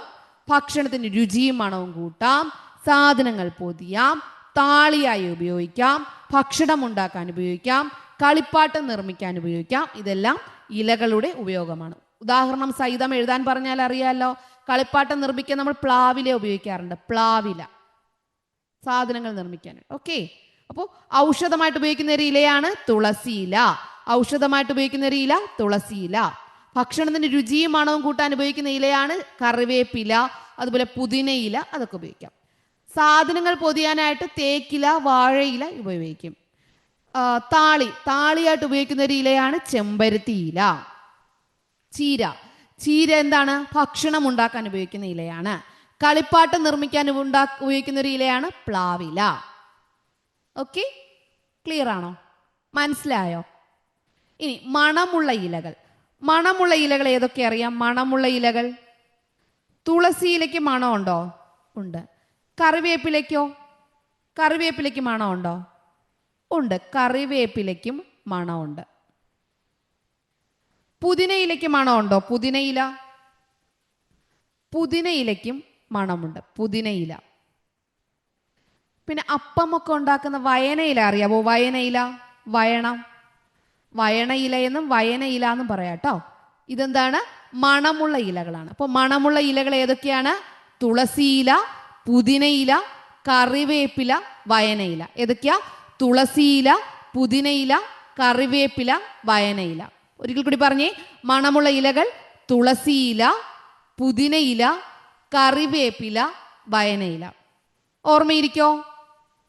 ഭക്ഷണത്തിന് രുചിയും മണവും കൂട്ടാം, സാധനങ്ങൾ പൊതിയാം, താളിയായി ഉപയോഗിക്കാം, ഭക്ഷണം ഉണ്ടാക്കാൻ ഉപയോഗിക്കാം, കളിപ്പാട്ടം നിർമ്മിക്കാൻ ഉപയോഗിക്കാം. ഇതെല്ലാം ഇലകളുടെ ഉപയോഗമാണ്. ഉദാഹരണം സഹിതം എഴുതാൻ പറഞ്ഞാൽ അറിയാമല്ലോ. കളിപ്പാട്ടം നിർമ്മിക്കാൻ നമ്മൾ പ്ലാവില ഉപയോഗിക്കാറുണ്ട്. പ്ലാവില സാധനങ്ങൾ നിർമ്മിക്കാൻ. ഓക്കെ. അപ്പോൾ ഔഷധമായിട്ട് ഉപയോഗിക്കുന്ന ഒരു ഇലയാണ് തുളസി ഇല. ഔഷധമായിട്ട് ഉപയോഗിക്കുന്ന ഒരു ഇല തുളസി ഇല. ഭക്ഷണത്തിന് രുചിയും മണവും കൂട്ടാൻ ഉപയോഗിക്കുന്ന ഇലയാണ് കറിവേപ്പില, അതുപോലെ പുതിനയില, അതൊക്കെ ഉപയോഗിക്കാം. സാധനങ്ങൾ പൊതിയാനായിട്ട് തേക്കില, വാഴയില ഉപയോഗിക്കും. താളിയായിട്ട് ഉപയോഗിക്കുന്ന ഒരു ഇലയാണ് ചെമ്പരത്തി ഇല. ചീര എന്താണ്? ഭക്ഷണം ഉണ്ടാക്കാൻ ഉപയോഗിക്കുന്ന ഇലയാണ്. കളിപ്പാട്ടം നിർമ്മിക്കാൻ ഉപയോഗിക്കുന്ന ഒരു ഇലയാണ് പ്ലാവില. ഓക്കെ, ക്ലിയർ ആണോ? മനസ്സിലായോ? ഇനി മണമുള്ള ഇലകൾ ഏതൊക്കെ അറിയാം? മണമുള്ള ഇലകൾ, തുളസി ഇലയ്ക്ക് മണമുണ്ടോ? ഉണ്ട്. കറിവേപ്പിലയ്ക്ക് മണമുണ്ടോ? ഉണ്ട്. കറിവേപ്പിലയ്ക്കും മണമുണ്ട്. പുതിനയിലയ്ക്ക് മണമുണ്ടോ? പുതിനയിലയ്ക്കും മണമുണ്ട്. പുതിനയില. പിന്നെ അപ്പമൊക്കെ ഉണ്ടാക്കുന്ന വയനയില അറിയാവോ? വയണയില എന്നും വയനയില എന്നും പറയാം കേട്ടോ. ഇതെന്താണ്? മണമുള്ള ഇലകളാണ്. അപ്പോൾ മണമുള്ള ഇലകൾ ഏതൊക്കെയാണ്? തുളസിയില, പുതിനയില, കറിവേപ്പില, വയനയില. ഏതൊക്കെയാ? തുളസിയില, പുതിനയില, കറിവേപ്പില, വയനയില. ഒരിക്കൽ കൂടി പറഞ്ഞേ. മണമുള്ള ഇലകൾ തുളസിയില, പുതിനയില, കറിവേപ്പില, വയനയില.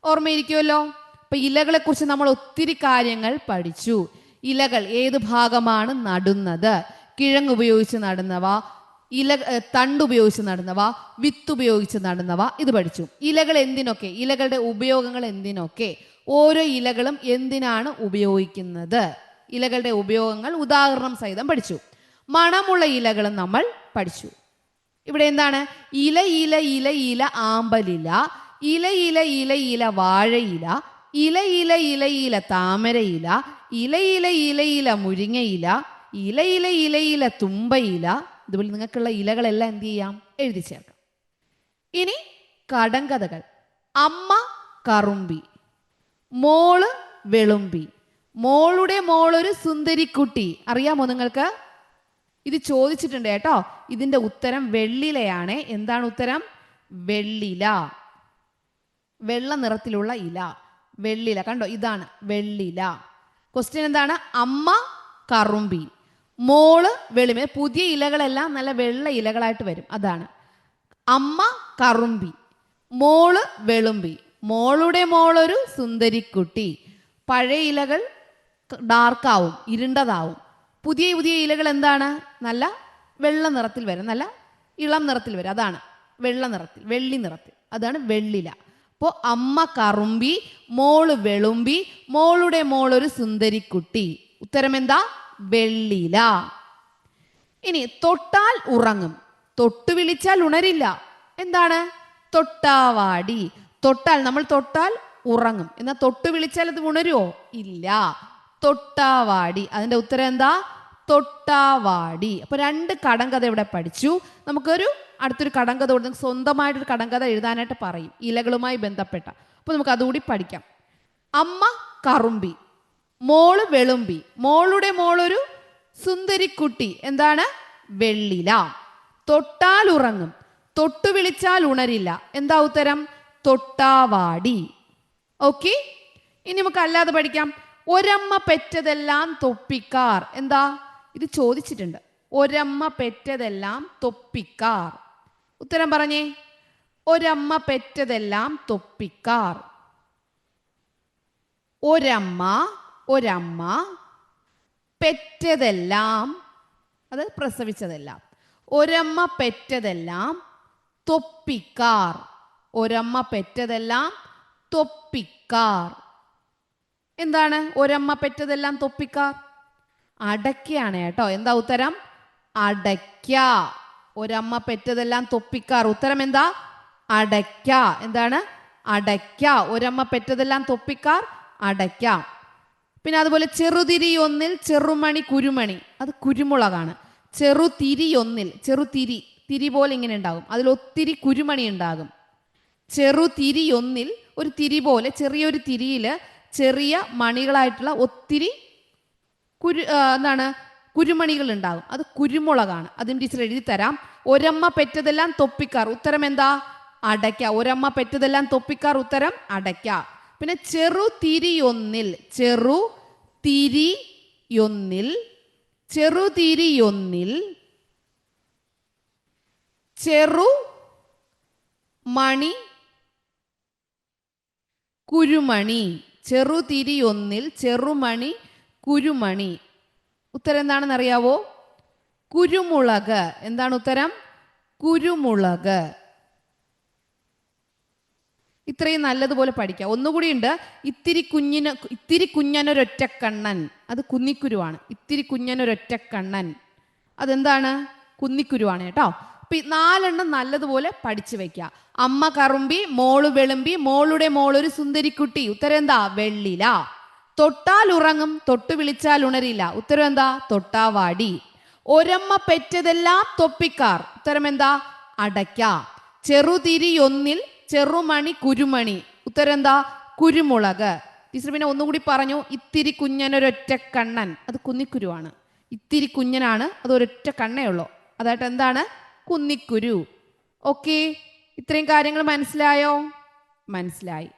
ഓർമ്മയിരിക്കുമല്ലോ. അപ്പൊ ഇലകളെ കുറിച്ച് നമ്മൾ ഒത്തിരി കാര്യങ്ങൾ പഠിച്ചു. ഇലകൾ ഏത് ഭാഗമാണ് നടുന്നത്? കിഴങ്ങ് ഉപയോഗിച്ച് നടുന്നവ, തണ്ടുപയോഗിച്ച് നടുന്നവ, വിത്ത് ഉപയോഗിച്ച് നടുന്നവ, ഇത് പഠിച്ചു. ഇലകൾ എന്തിനൊക്കെ, ഇലകളുടെ ഉപയോഗങ്ങൾ എന്തിനൊക്കെ, ഓരോ ഇലകളും എന്തിനാണ് ഉപയോഗിക്കുന്നത്, ഇലകളുടെ ഉപയോഗങ്ങൾ ഉദാഹരണം സഹിതം പഠിച്ചു. മണമുള്ള ഇലകളും നമ്മൾ പഠിച്ചു. ഇവിടെ എന്താണ്? ഇല ആമ്പലില, ഇല വാഴയില, ഇല ഇല താമരയില, ഇല മുരിങ്ങയില, ഇല തുമ്പയില. ഇതുപോലെ നിങ്ങൾക്കുള്ള ഇലകളെല്ലാം എന്ത് ചെയ്യാം? എഴുതി ചേർക്കാം. ഇനി കടങ്കഥകൾ. അമ്മ കറുമ്പി, മോള് വെളുമ്പി, മോളുടെ മോളൊരു സുന്ദരിക്കുട്ടി. അറിയാമോ നിങ്ങൾക്ക്? ഇത് ചോദിച്ചിട്ടുണ്ട് കേട്ടോ. ഇതിന്റെ ഉത്തരം വെള്ളിലയാണ്. എന്താണ് ഉത്തരം? വെള്ളില. വെള്ള നിറത്തിലുള്ള ഇല, വെള്ളില. കണ്ടോ, ഇതാണ് വെള്ളില. ക്വസ്റ്റ്യൻ എന്താണ്? അമ്മ കറുമ്പി, മോള് വെളുമ്പി. പുതിയ ഇലകളെല്ലാം നല്ല വെള്ള ഇലകളായിട്ട് വരും. അതാണ് അമ്മ കറുമ്പി, മോള് വെളുമ്പി, മോളുടെ മോളൊരു സുന്ദരിക്കുട്ടി. പഴയ ഇലകൾ ഡാർക്കാവും, ഇരുണ്ടതാവും. പുതിയ പുതിയ ഇലകൾ എന്താണ്? നല്ല വെള്ള നിറത്തിൽ വരും, നല്ല ഇളം നിറത്തിൽ വരും. അതാണ് വെള്ള നിറത്തിൽ, വെള്ളി നിറത്തിൽ. അതാണ് വെള്ളില. അപ്പോൾ അമ്മ കറുമ്പി, മോള് വെളുമ്പി, മോളുടെ മോളൊരു സുന്ദരിക്കുട്ടി. ഉത്തരം എന്താ? വെള്ളില. ഇനി തൊട്ടാൽ ഉറങ്ങും, തൊട്ടു വിളിച്ചാൽ ഉണരില്ല. എന്താണ്? തൊട്ടാവാടി. തൊട്ടാൽ, നമ്മൾ തൊട്ടാൽ ഉറങ്ങും, എന്നാൽ തൊട്ടു വിളിച്ചാൽ അത് ഉണരുവോ? ഇല്ല. തൊട്ടാവാടി. അതിന്റെ ഉത്തരം എന്താ? തൊട്ടാവാടി. അപ്പൊ 2 കടങ്കഥ ഇവിടെ പഠിച്ചു. നമുക്കൊരു അടുത്തൊരു കടങ്കഥ കൊടുത്ത് സ്വന്തമായിട്ടൊരു കടങ്കഥ എഴുതാനായിട്ട് പറയും, ഇലകളുമായി ബന്ധപ്പെട്ട. അപ്പൊ നമുക്ക് അതുകൂടി പഠിക്കാം. അമ്മ കറുമ്പി, മോള് വെളുമ്പി, മോളുടെ മോളൊരു സുന്ദരിക്കുട്ടി. എന്താണ്? വെള്ളില. തൊട്ടാൽ ഉറങ്ങും, തൊട്ടു വിളിച്ചാൽ ഉണരില്ല. എന്താ ഉത്തരം? തൊട്ടാവാടി. ഓക്കെ. ഇനി നമുക്ക് അല്ലാതെ പഠിക്കാം. ഒരമ്മ പെറ്റതെല്ലാം തൊപ്പിക്കാർ. എന്താ? ഇത് ചോദിച്ചിട്ടുണ്ട്. ഒരമ്മ പെറ്റതെല്ലാം തൊപ്പിക്കാർ. ഉത്തരം പറഞ്ഞേ. ഒരമ്മ പെറ്റതെല്ലാം തൊപ്പിക്കാർ. ഒരമ്മ പെറ്റതെല്ലാം, അത് പ്രസവിച്ചതെല്ലാം. ഒരമ്മ പെറ്റതെല്ലാം തൊപ്പിക്കാർ. ഒരമ്മ പെറ്റതെല്ലാം തൊപ്പിക്കാർ. എന്താണ് ഒരമ്മ പെറ്റതെല്ലാം തൊപ്പിക്കാർ? അടയ്ക്കയാണ് കേട്ടോ. എന്താ ഉത്തരം? അടയ്ക്ക. ഒരമ്മ പെറ്റതെല്ലാം തൊപ്പിക്കാർ. ഉത്തരം എന്താ? അടയ്ക്ക. എന്താണ്? അടയ്ക്ക. ഒരമ്മ പെറ്റതെല്ലാം തൊപ്പിക്കാർ, അടയ്ക്ക. പിന്നെ അതുപോലെ ചെറുതിരി ഒന്നിൽ ചെറുമണി കുരുമണി. അത് കുരുമുളകാണ്. ചെറുതിരി ഒന്നിൽ, ചെറുതിരി, തിരി പോലെ ഇങ്ങനെ ഉണ്ടാകും, അതിൽ ഒത്തിരി കുരുമണി ഉണ്ടാകും. ചെറുതിരി ഒന്നിൽ, ഒരു തിരി പോലെ, ചെറിയൊരു തിരിയിൽ ചെറിയ മണികളായിട്ടുള്ള ഒത്തിരി എന്താണ് കുരുമണികൾ ഉണ്ടാകും. അത് കുരുമുളകാണ്. അതും ടീച്ചർ എഴുതി തരാം. ഒരമ്മ പെറ്റതെല്ലാം തൊപ്പിക്കാർ. ഉത്തരം എന്താ? അടയ്ക്ക. ഒരമ്മ പെറ്റതെല്ലാം തൊപ്പിക്കാർ. ഉത്തരം അടയ്ക്ക. പിന്നെ ചെറുതിരിയൊന്നിൽ, ചെറുതിരിയൊന്നിൽ, ചെറുതിരിയൊന്നിൽ ചെറുമണി കുരുമണി. ചെറുതിരിയൊന്നിൽ ചെറുമണി കുരുമണി. ഉത്തരം എന്താണെന്ന് അറിയാവോ? കുരുമുളക്. എന്താണ് ഉത്തരം? കുരുമുളക്. ഇത്രയും നല്ലതുപോലെ പഠിക്കാം. ഒന്നുകൂടി ഉണ്ട്. ഇത്തിരി കുഞ്ഞനൊരൊറ്റക്കണ്ണൻ. അത് കുന്നിക്കുരുവാണ്. ഇത്തിരി കുഞ്ഞനൊരൊറ്റക്കണ്ണൻ, അതെന്താണ്? കുന്നിക്കുരുവാണ് കേട്ടോ. അപ്പൊ 4 നല്ലതുപോലെ പഠിച്ചു വെക്കുക. അമ്മ കറുമ്പി, മോള് വെളുമ്പി, മോളുടെ മോളൊരു സുന്ദരിക്കുട്ടി. ഉത്തരം എന്താ? വെള്ളില. തൊട്ടാൽ ഉറങ്ങും, തൊട്ടു വിളിച്ചാൽ ഉണരില്ല. ഉത്തരം എന്താ? തൊട്ടാവാടി. ഒരമ്മ പെറ്റതെല്ലാം തൊപ്പിക്കാർ. ഉത്തരം എന്താ? അടയ്ക്ക. ചെറുതിരിയൊന്നിൽ ചെറുമണി കുരുമണി. ഉത്തരം എന്താ? കുരുമുളക്. ടീച്ചർ പിന്നെ ഒന്നുകൂടി പറഞ്ഞു. ഇത്തിരി കുഞ്ഞനൊരൊറ്റ കണ്ണൻ. അത് കുന്നിക്കുരുവാണ്. ഇത്തിരി കുഞ്ഞനാണ്, അത് ഒരൊറ്റ കണ്ണേ ഉള്ളൂ. അതായിട്ട് എന്താണ്? കുന്നിക്കുരു. ഓക്കെ. ഇത്രയും കാര്യങ്ങൾ മനസ്സിലായോ? മനസ്സിലായി.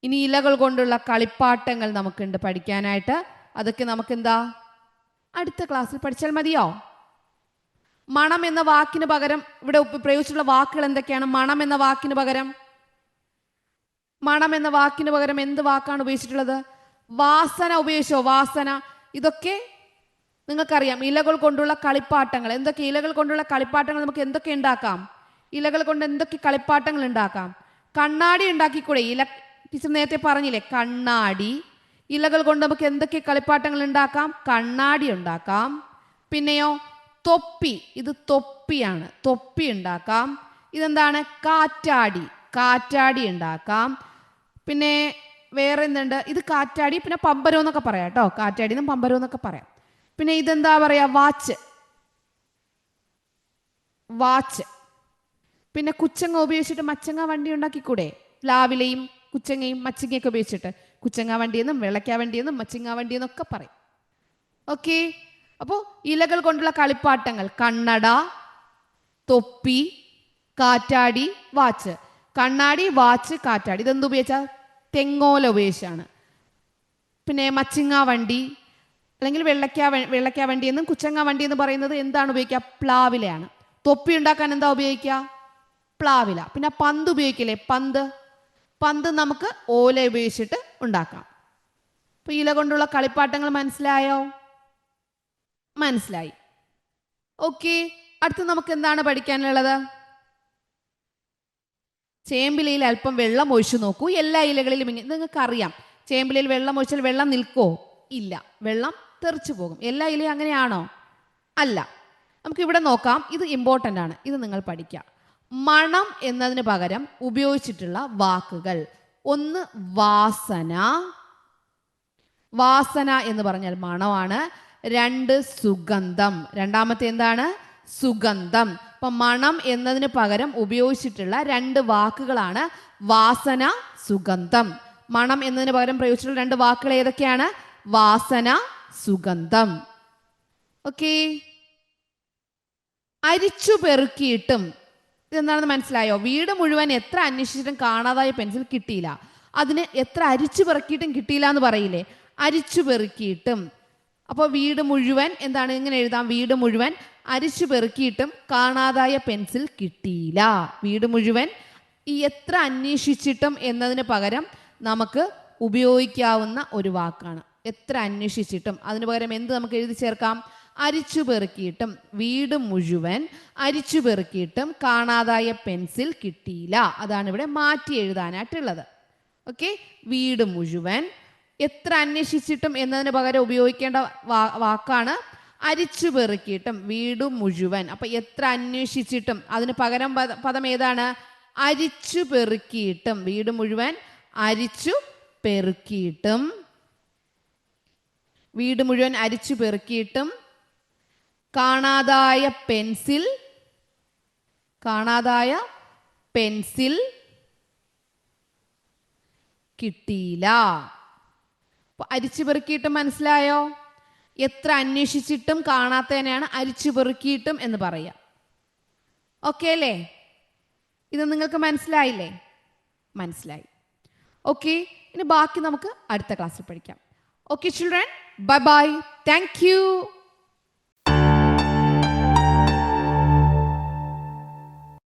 ഇനി ഇലകൾ കൊണ്ടുള്ള കളിപ്പാട്ടങ്ങൾ നമുക്കുണ്ട് പഠിക്കാനായിട്ട്. അതൊക്കെ നമുക്ക് എന്താ അടുത്ത ക്ലാസ്സിൽ പഠിച്ചാൽ മതിയോ? മണം എന്ന വാക്കിന് പകരം ഇവിടെ പ്രയോഗിച്ചിട്ടുള്ള വാക്കുകൾ എന്തൊക്കെയാണ്? മണം എന്ന വാക്കിന് പകരം, മണം എന്ന വാക്കിന് പകരം എന്ത് വാക്കാണ് ഉപയോഗിച്ചിട്ടുള്ളത്? വാസന ഉപയോഗിച്ചോ? വാസന. ഇതൊക്കെ നിങ്ങൾക്കറിയാം. ഇലകൾ കൊണ്ടുള്ള കളിപ്പാട്ടങ്ങൾ. എന്തൊക്കെ ഇലകൾ കൊണ്ടുള്ള കളിപ്പാട്ടങ്ങൾ നമുക്ക് എന്തൊക്കെ ഉണ്ടാക്കാം? ഇലകൾ കൊണ്ട് എന്തൊക്കെ കളിപ്പാട്ടങ്ങൾ ഉണ്ടാക്കാം? കണ്ണാടി ഉണ്ടാക്കിക്കൂടെ? ടീച്ചർ നേരത്തെ പറഞ്ഞില്ലേ, കണ്ണാടി. ഇലകൾ കൊണ്ട് നമുക്ക് എന്തൊക്കെ കളിപ്പാട്ടങ്ങൾ ഉണ്ടാക്കാം? കണ്ണാടി ഉണ്ടാക്കാം. പിന്നെയോ തൊപ്പി. ഇത് തൊപ്പിയാണ്, തൊപ്പി ഉണ്ടാക്കാം. ഇതെന്താണ്? കാറ്റാടി. കാറ്റാടി ഉണ്ടാക്കാം. പിന്നെ വേറെ എന്തുണ്ട്? ഇത് കാറ്റാടി, പിന്നെ പമ്പരം എന്നൊക്കെ പറയാം കേട്ടോ. കാറ്റാടി എന്നും പമ്പരം എന്നൊക്കെ പറയാം. പിന്നെ ഇതെന്താ പറയാ? വാച്ച്. വാച്ച്. പിന്നെ കുച്ചങ്ങ ഉപയോഗിച്ചിട്ട് മച്ചങ്ങ വണ്ടി ഉണ്ടാക്കിക്കൂടെ? പ്ലാവിലയും കുച്ചങ്ങയും മച്ചിങ്ങയൊക്കെ ഉപയോഗിച്ചിട്ട് കുച്ചങ്ങ വണ്ടിയെന്നും വെള്ളക്ക വണ്ടിയെന്നും മച്ചിങ്ങ വണ്ടിയെന്നൊക്കെ പറയും. ഓക്കെ. അപ്പോൾ ഇലകൾ കൊണ്ടുള്ള കളിപ്പാട്ടങ്ങൾ: കണ്ണട, തൊപ്പി, കാറ്റാടി, വാച്ച്. കണ്ണാടി, വാച്ച്, കാറ്റാടി ഇതെന്ത് ഉപയോഗിച്ചാൽ? തെങ്ങോല ഉപയോഗിച്ചാണ്. പിന്നെ മച്ചിങ്ങ വണ്ടി അല്ലെങ്കിൽ വെള്ളക്ക വണ്ടി എന്നും കുച്ചങ്ങ വണ്ടി എന്ന് പറയുന്നത് എന്താണ് ഉപയോഗിക്കുക? പ്ലാവിലയാണ്. തൊപ്പി ഉണ്ടാക്കാൻ എന്താ ഉപയോഗിക്കുക? പ്ലാവില. പിന്നെ പന്ത് ഉപയോഗിക്കില്ലേ? പന്ത് നമുക്ക് ഓല ഉപയോഗിച്ചിട്ട് ഉണ്ടാക്കാം. അപ്പൊ ഇല കൊണ്ടുള്ള കളിപ്പാട്ടങ്ങൾ മനസ്സിലായോ? മനസ്സിലായി. ഓക്കെ. അടുത്ത് നമുക്ക് എന്താണ് പഠിക്കാനുള്ളത്? ചേമ്പിലയിൽ അല്പം വെള്ളം ഒഴിച്ചു നോക്കൂ. എല്ലാ ഇലകളിലും നിങ്ങൾക്ക് അറിയാം, ചേമ്പിലയിൽ വെള്ളം ഒഴിച്ചാൽ വെള്ളം നിൽക്കോ? ഇല്ല, വെള്ളം തെറിച്ചു പോകും. എല്ലാ ഇലയും അങ്ങനെയാണോ? അല്ല. നമുക്ക് ഇവിടെ നോക്കാം. ഇത് ഇമ്പോർട്ടൻ്റ് ആണ്, ഇത് നിങ്ങൾ പഠിക്കുക. മണം എന്നതിന് പകരം ഉപയോഗിച്ചിട്ടുള്ള വാക്കുകൾ: ഒന്ന് വാസന. വാസന എന്ന് പറഞ്ഞാൽ മണമാണ്. രണ്ട് സുഗന്ധം. രണ്ടാമത്തെ എന്താണ്? സുഗന്ധം. അപ്പൊ മണം എന്നതിന് പകരം ഉപയോഗിച്ചിട്ടുള്ള രണ്ട് വാക്കുകളാണ് വാസന, സുഗന്ധം. മണം എന്നതിന് പകരം പ്രയോഗിച്ചിട്ടുള്ള രണ്ട് വാക്കുകൾ ഏതൊക്കെയാണ്? വാസന, സുഗന്ധം. ഓക്കെ. അരിച്ചു പെറുക്കിയിട്ടും ഇതെന്താണെന്ന് മനസ്സിലായോ? വീട് മുഴുവൻ എത്ര അന്വേഷിച്ചിട്ടും കാണാതായ പെൻസിൽ കിട്ടിയില്ല. അതിന് എത്ര അരിച്ചു പെറുക്കിയിട്ടും കിട്ടിയില്ല എന്ന് പറയില്ലേ? അരിച്ചു പെറുക്കിയിട്ടും. അപ്പോൾ വീട് മുഴുവൻ എന്താണ്? ഇങ്ങനെ എഴുതാം: വീട് മുഴുവൻ അരിച്ചു പെറുക്കിയിട്ടും കാണാതായ പെൻസിൽ കിട്ടിയില്ല. വീട് മുഴുവൻ ഈ എത്ര അന്വേഷിച്ചിട്ടും എന്നതിന് പകരം നമുക്ക് ഉപയോഗിക്കാവുന്ന ഒരു വാക്കാണ് എത്ര അന്വേഷിച്ചിട്ടും. അതിന് പകരം എന്ത് നമുക്ക് എഴുതി ചേർക്കാം? അരിച്ചു പെറുക്കിയിട്ടും. വീട് മുഴുവൻ അരിച്ചു പെറുക്കിയിട്ടും കാണാതായ പെൻസിൽ കിട്ടിയില്ല. അതാണ് ഇവിടെ മാറ്റി എഴുതാനായിട്ടുള്ളത്. ഓക്കെ. വീട് മുഴുവൻ എത്ര അന്വേഷിച്ചിട്ടും എന്നതിന് പകരം ഉപയോഗിക്കേണ്ട വാക്കാണ് അരിച്ചു പെറുക്കിയിട്ടും. വീട് മുഴുവൻ. അപ്പൊ എത്ര അന്വേഷിച്ചിട്ടും അതിന് പകരം പദം ഏതാണ്? അരിച്ചു പെറുക്കിയിട്ടും. വീട് മുഴുവൻ അരിച്ചു പെറുക്കിയിട്ടും. വീട് മുഴുവൻ അരിച്ചു പെറുക്കിയിട്ടും കാണാതായ പെൻസിൽ കിട്ടിയില്ല. അരിച്ചു പെറുക്കിയിട്ടും മനസ്സിലായോ? എത്ര അന്വേഷിച്ചിട്ടും കാണാത്തതിനെയാണ് അരിച്ചു പെറുക്കിയിട്ടും എന്ന് പറയുക. ഓക്കെ അല്ലേ? ഇത് നിങ്ങൾക്ക് മനസ്സിലായില്ലേ? മനസ്സിലായി. ഓക്കെ. ഇനി ബാക്കി നമുക്ക് അടുത്ത ക്ലാസ്സിൽ പഠിക്കാം. Okay children, bye bye. Thank you.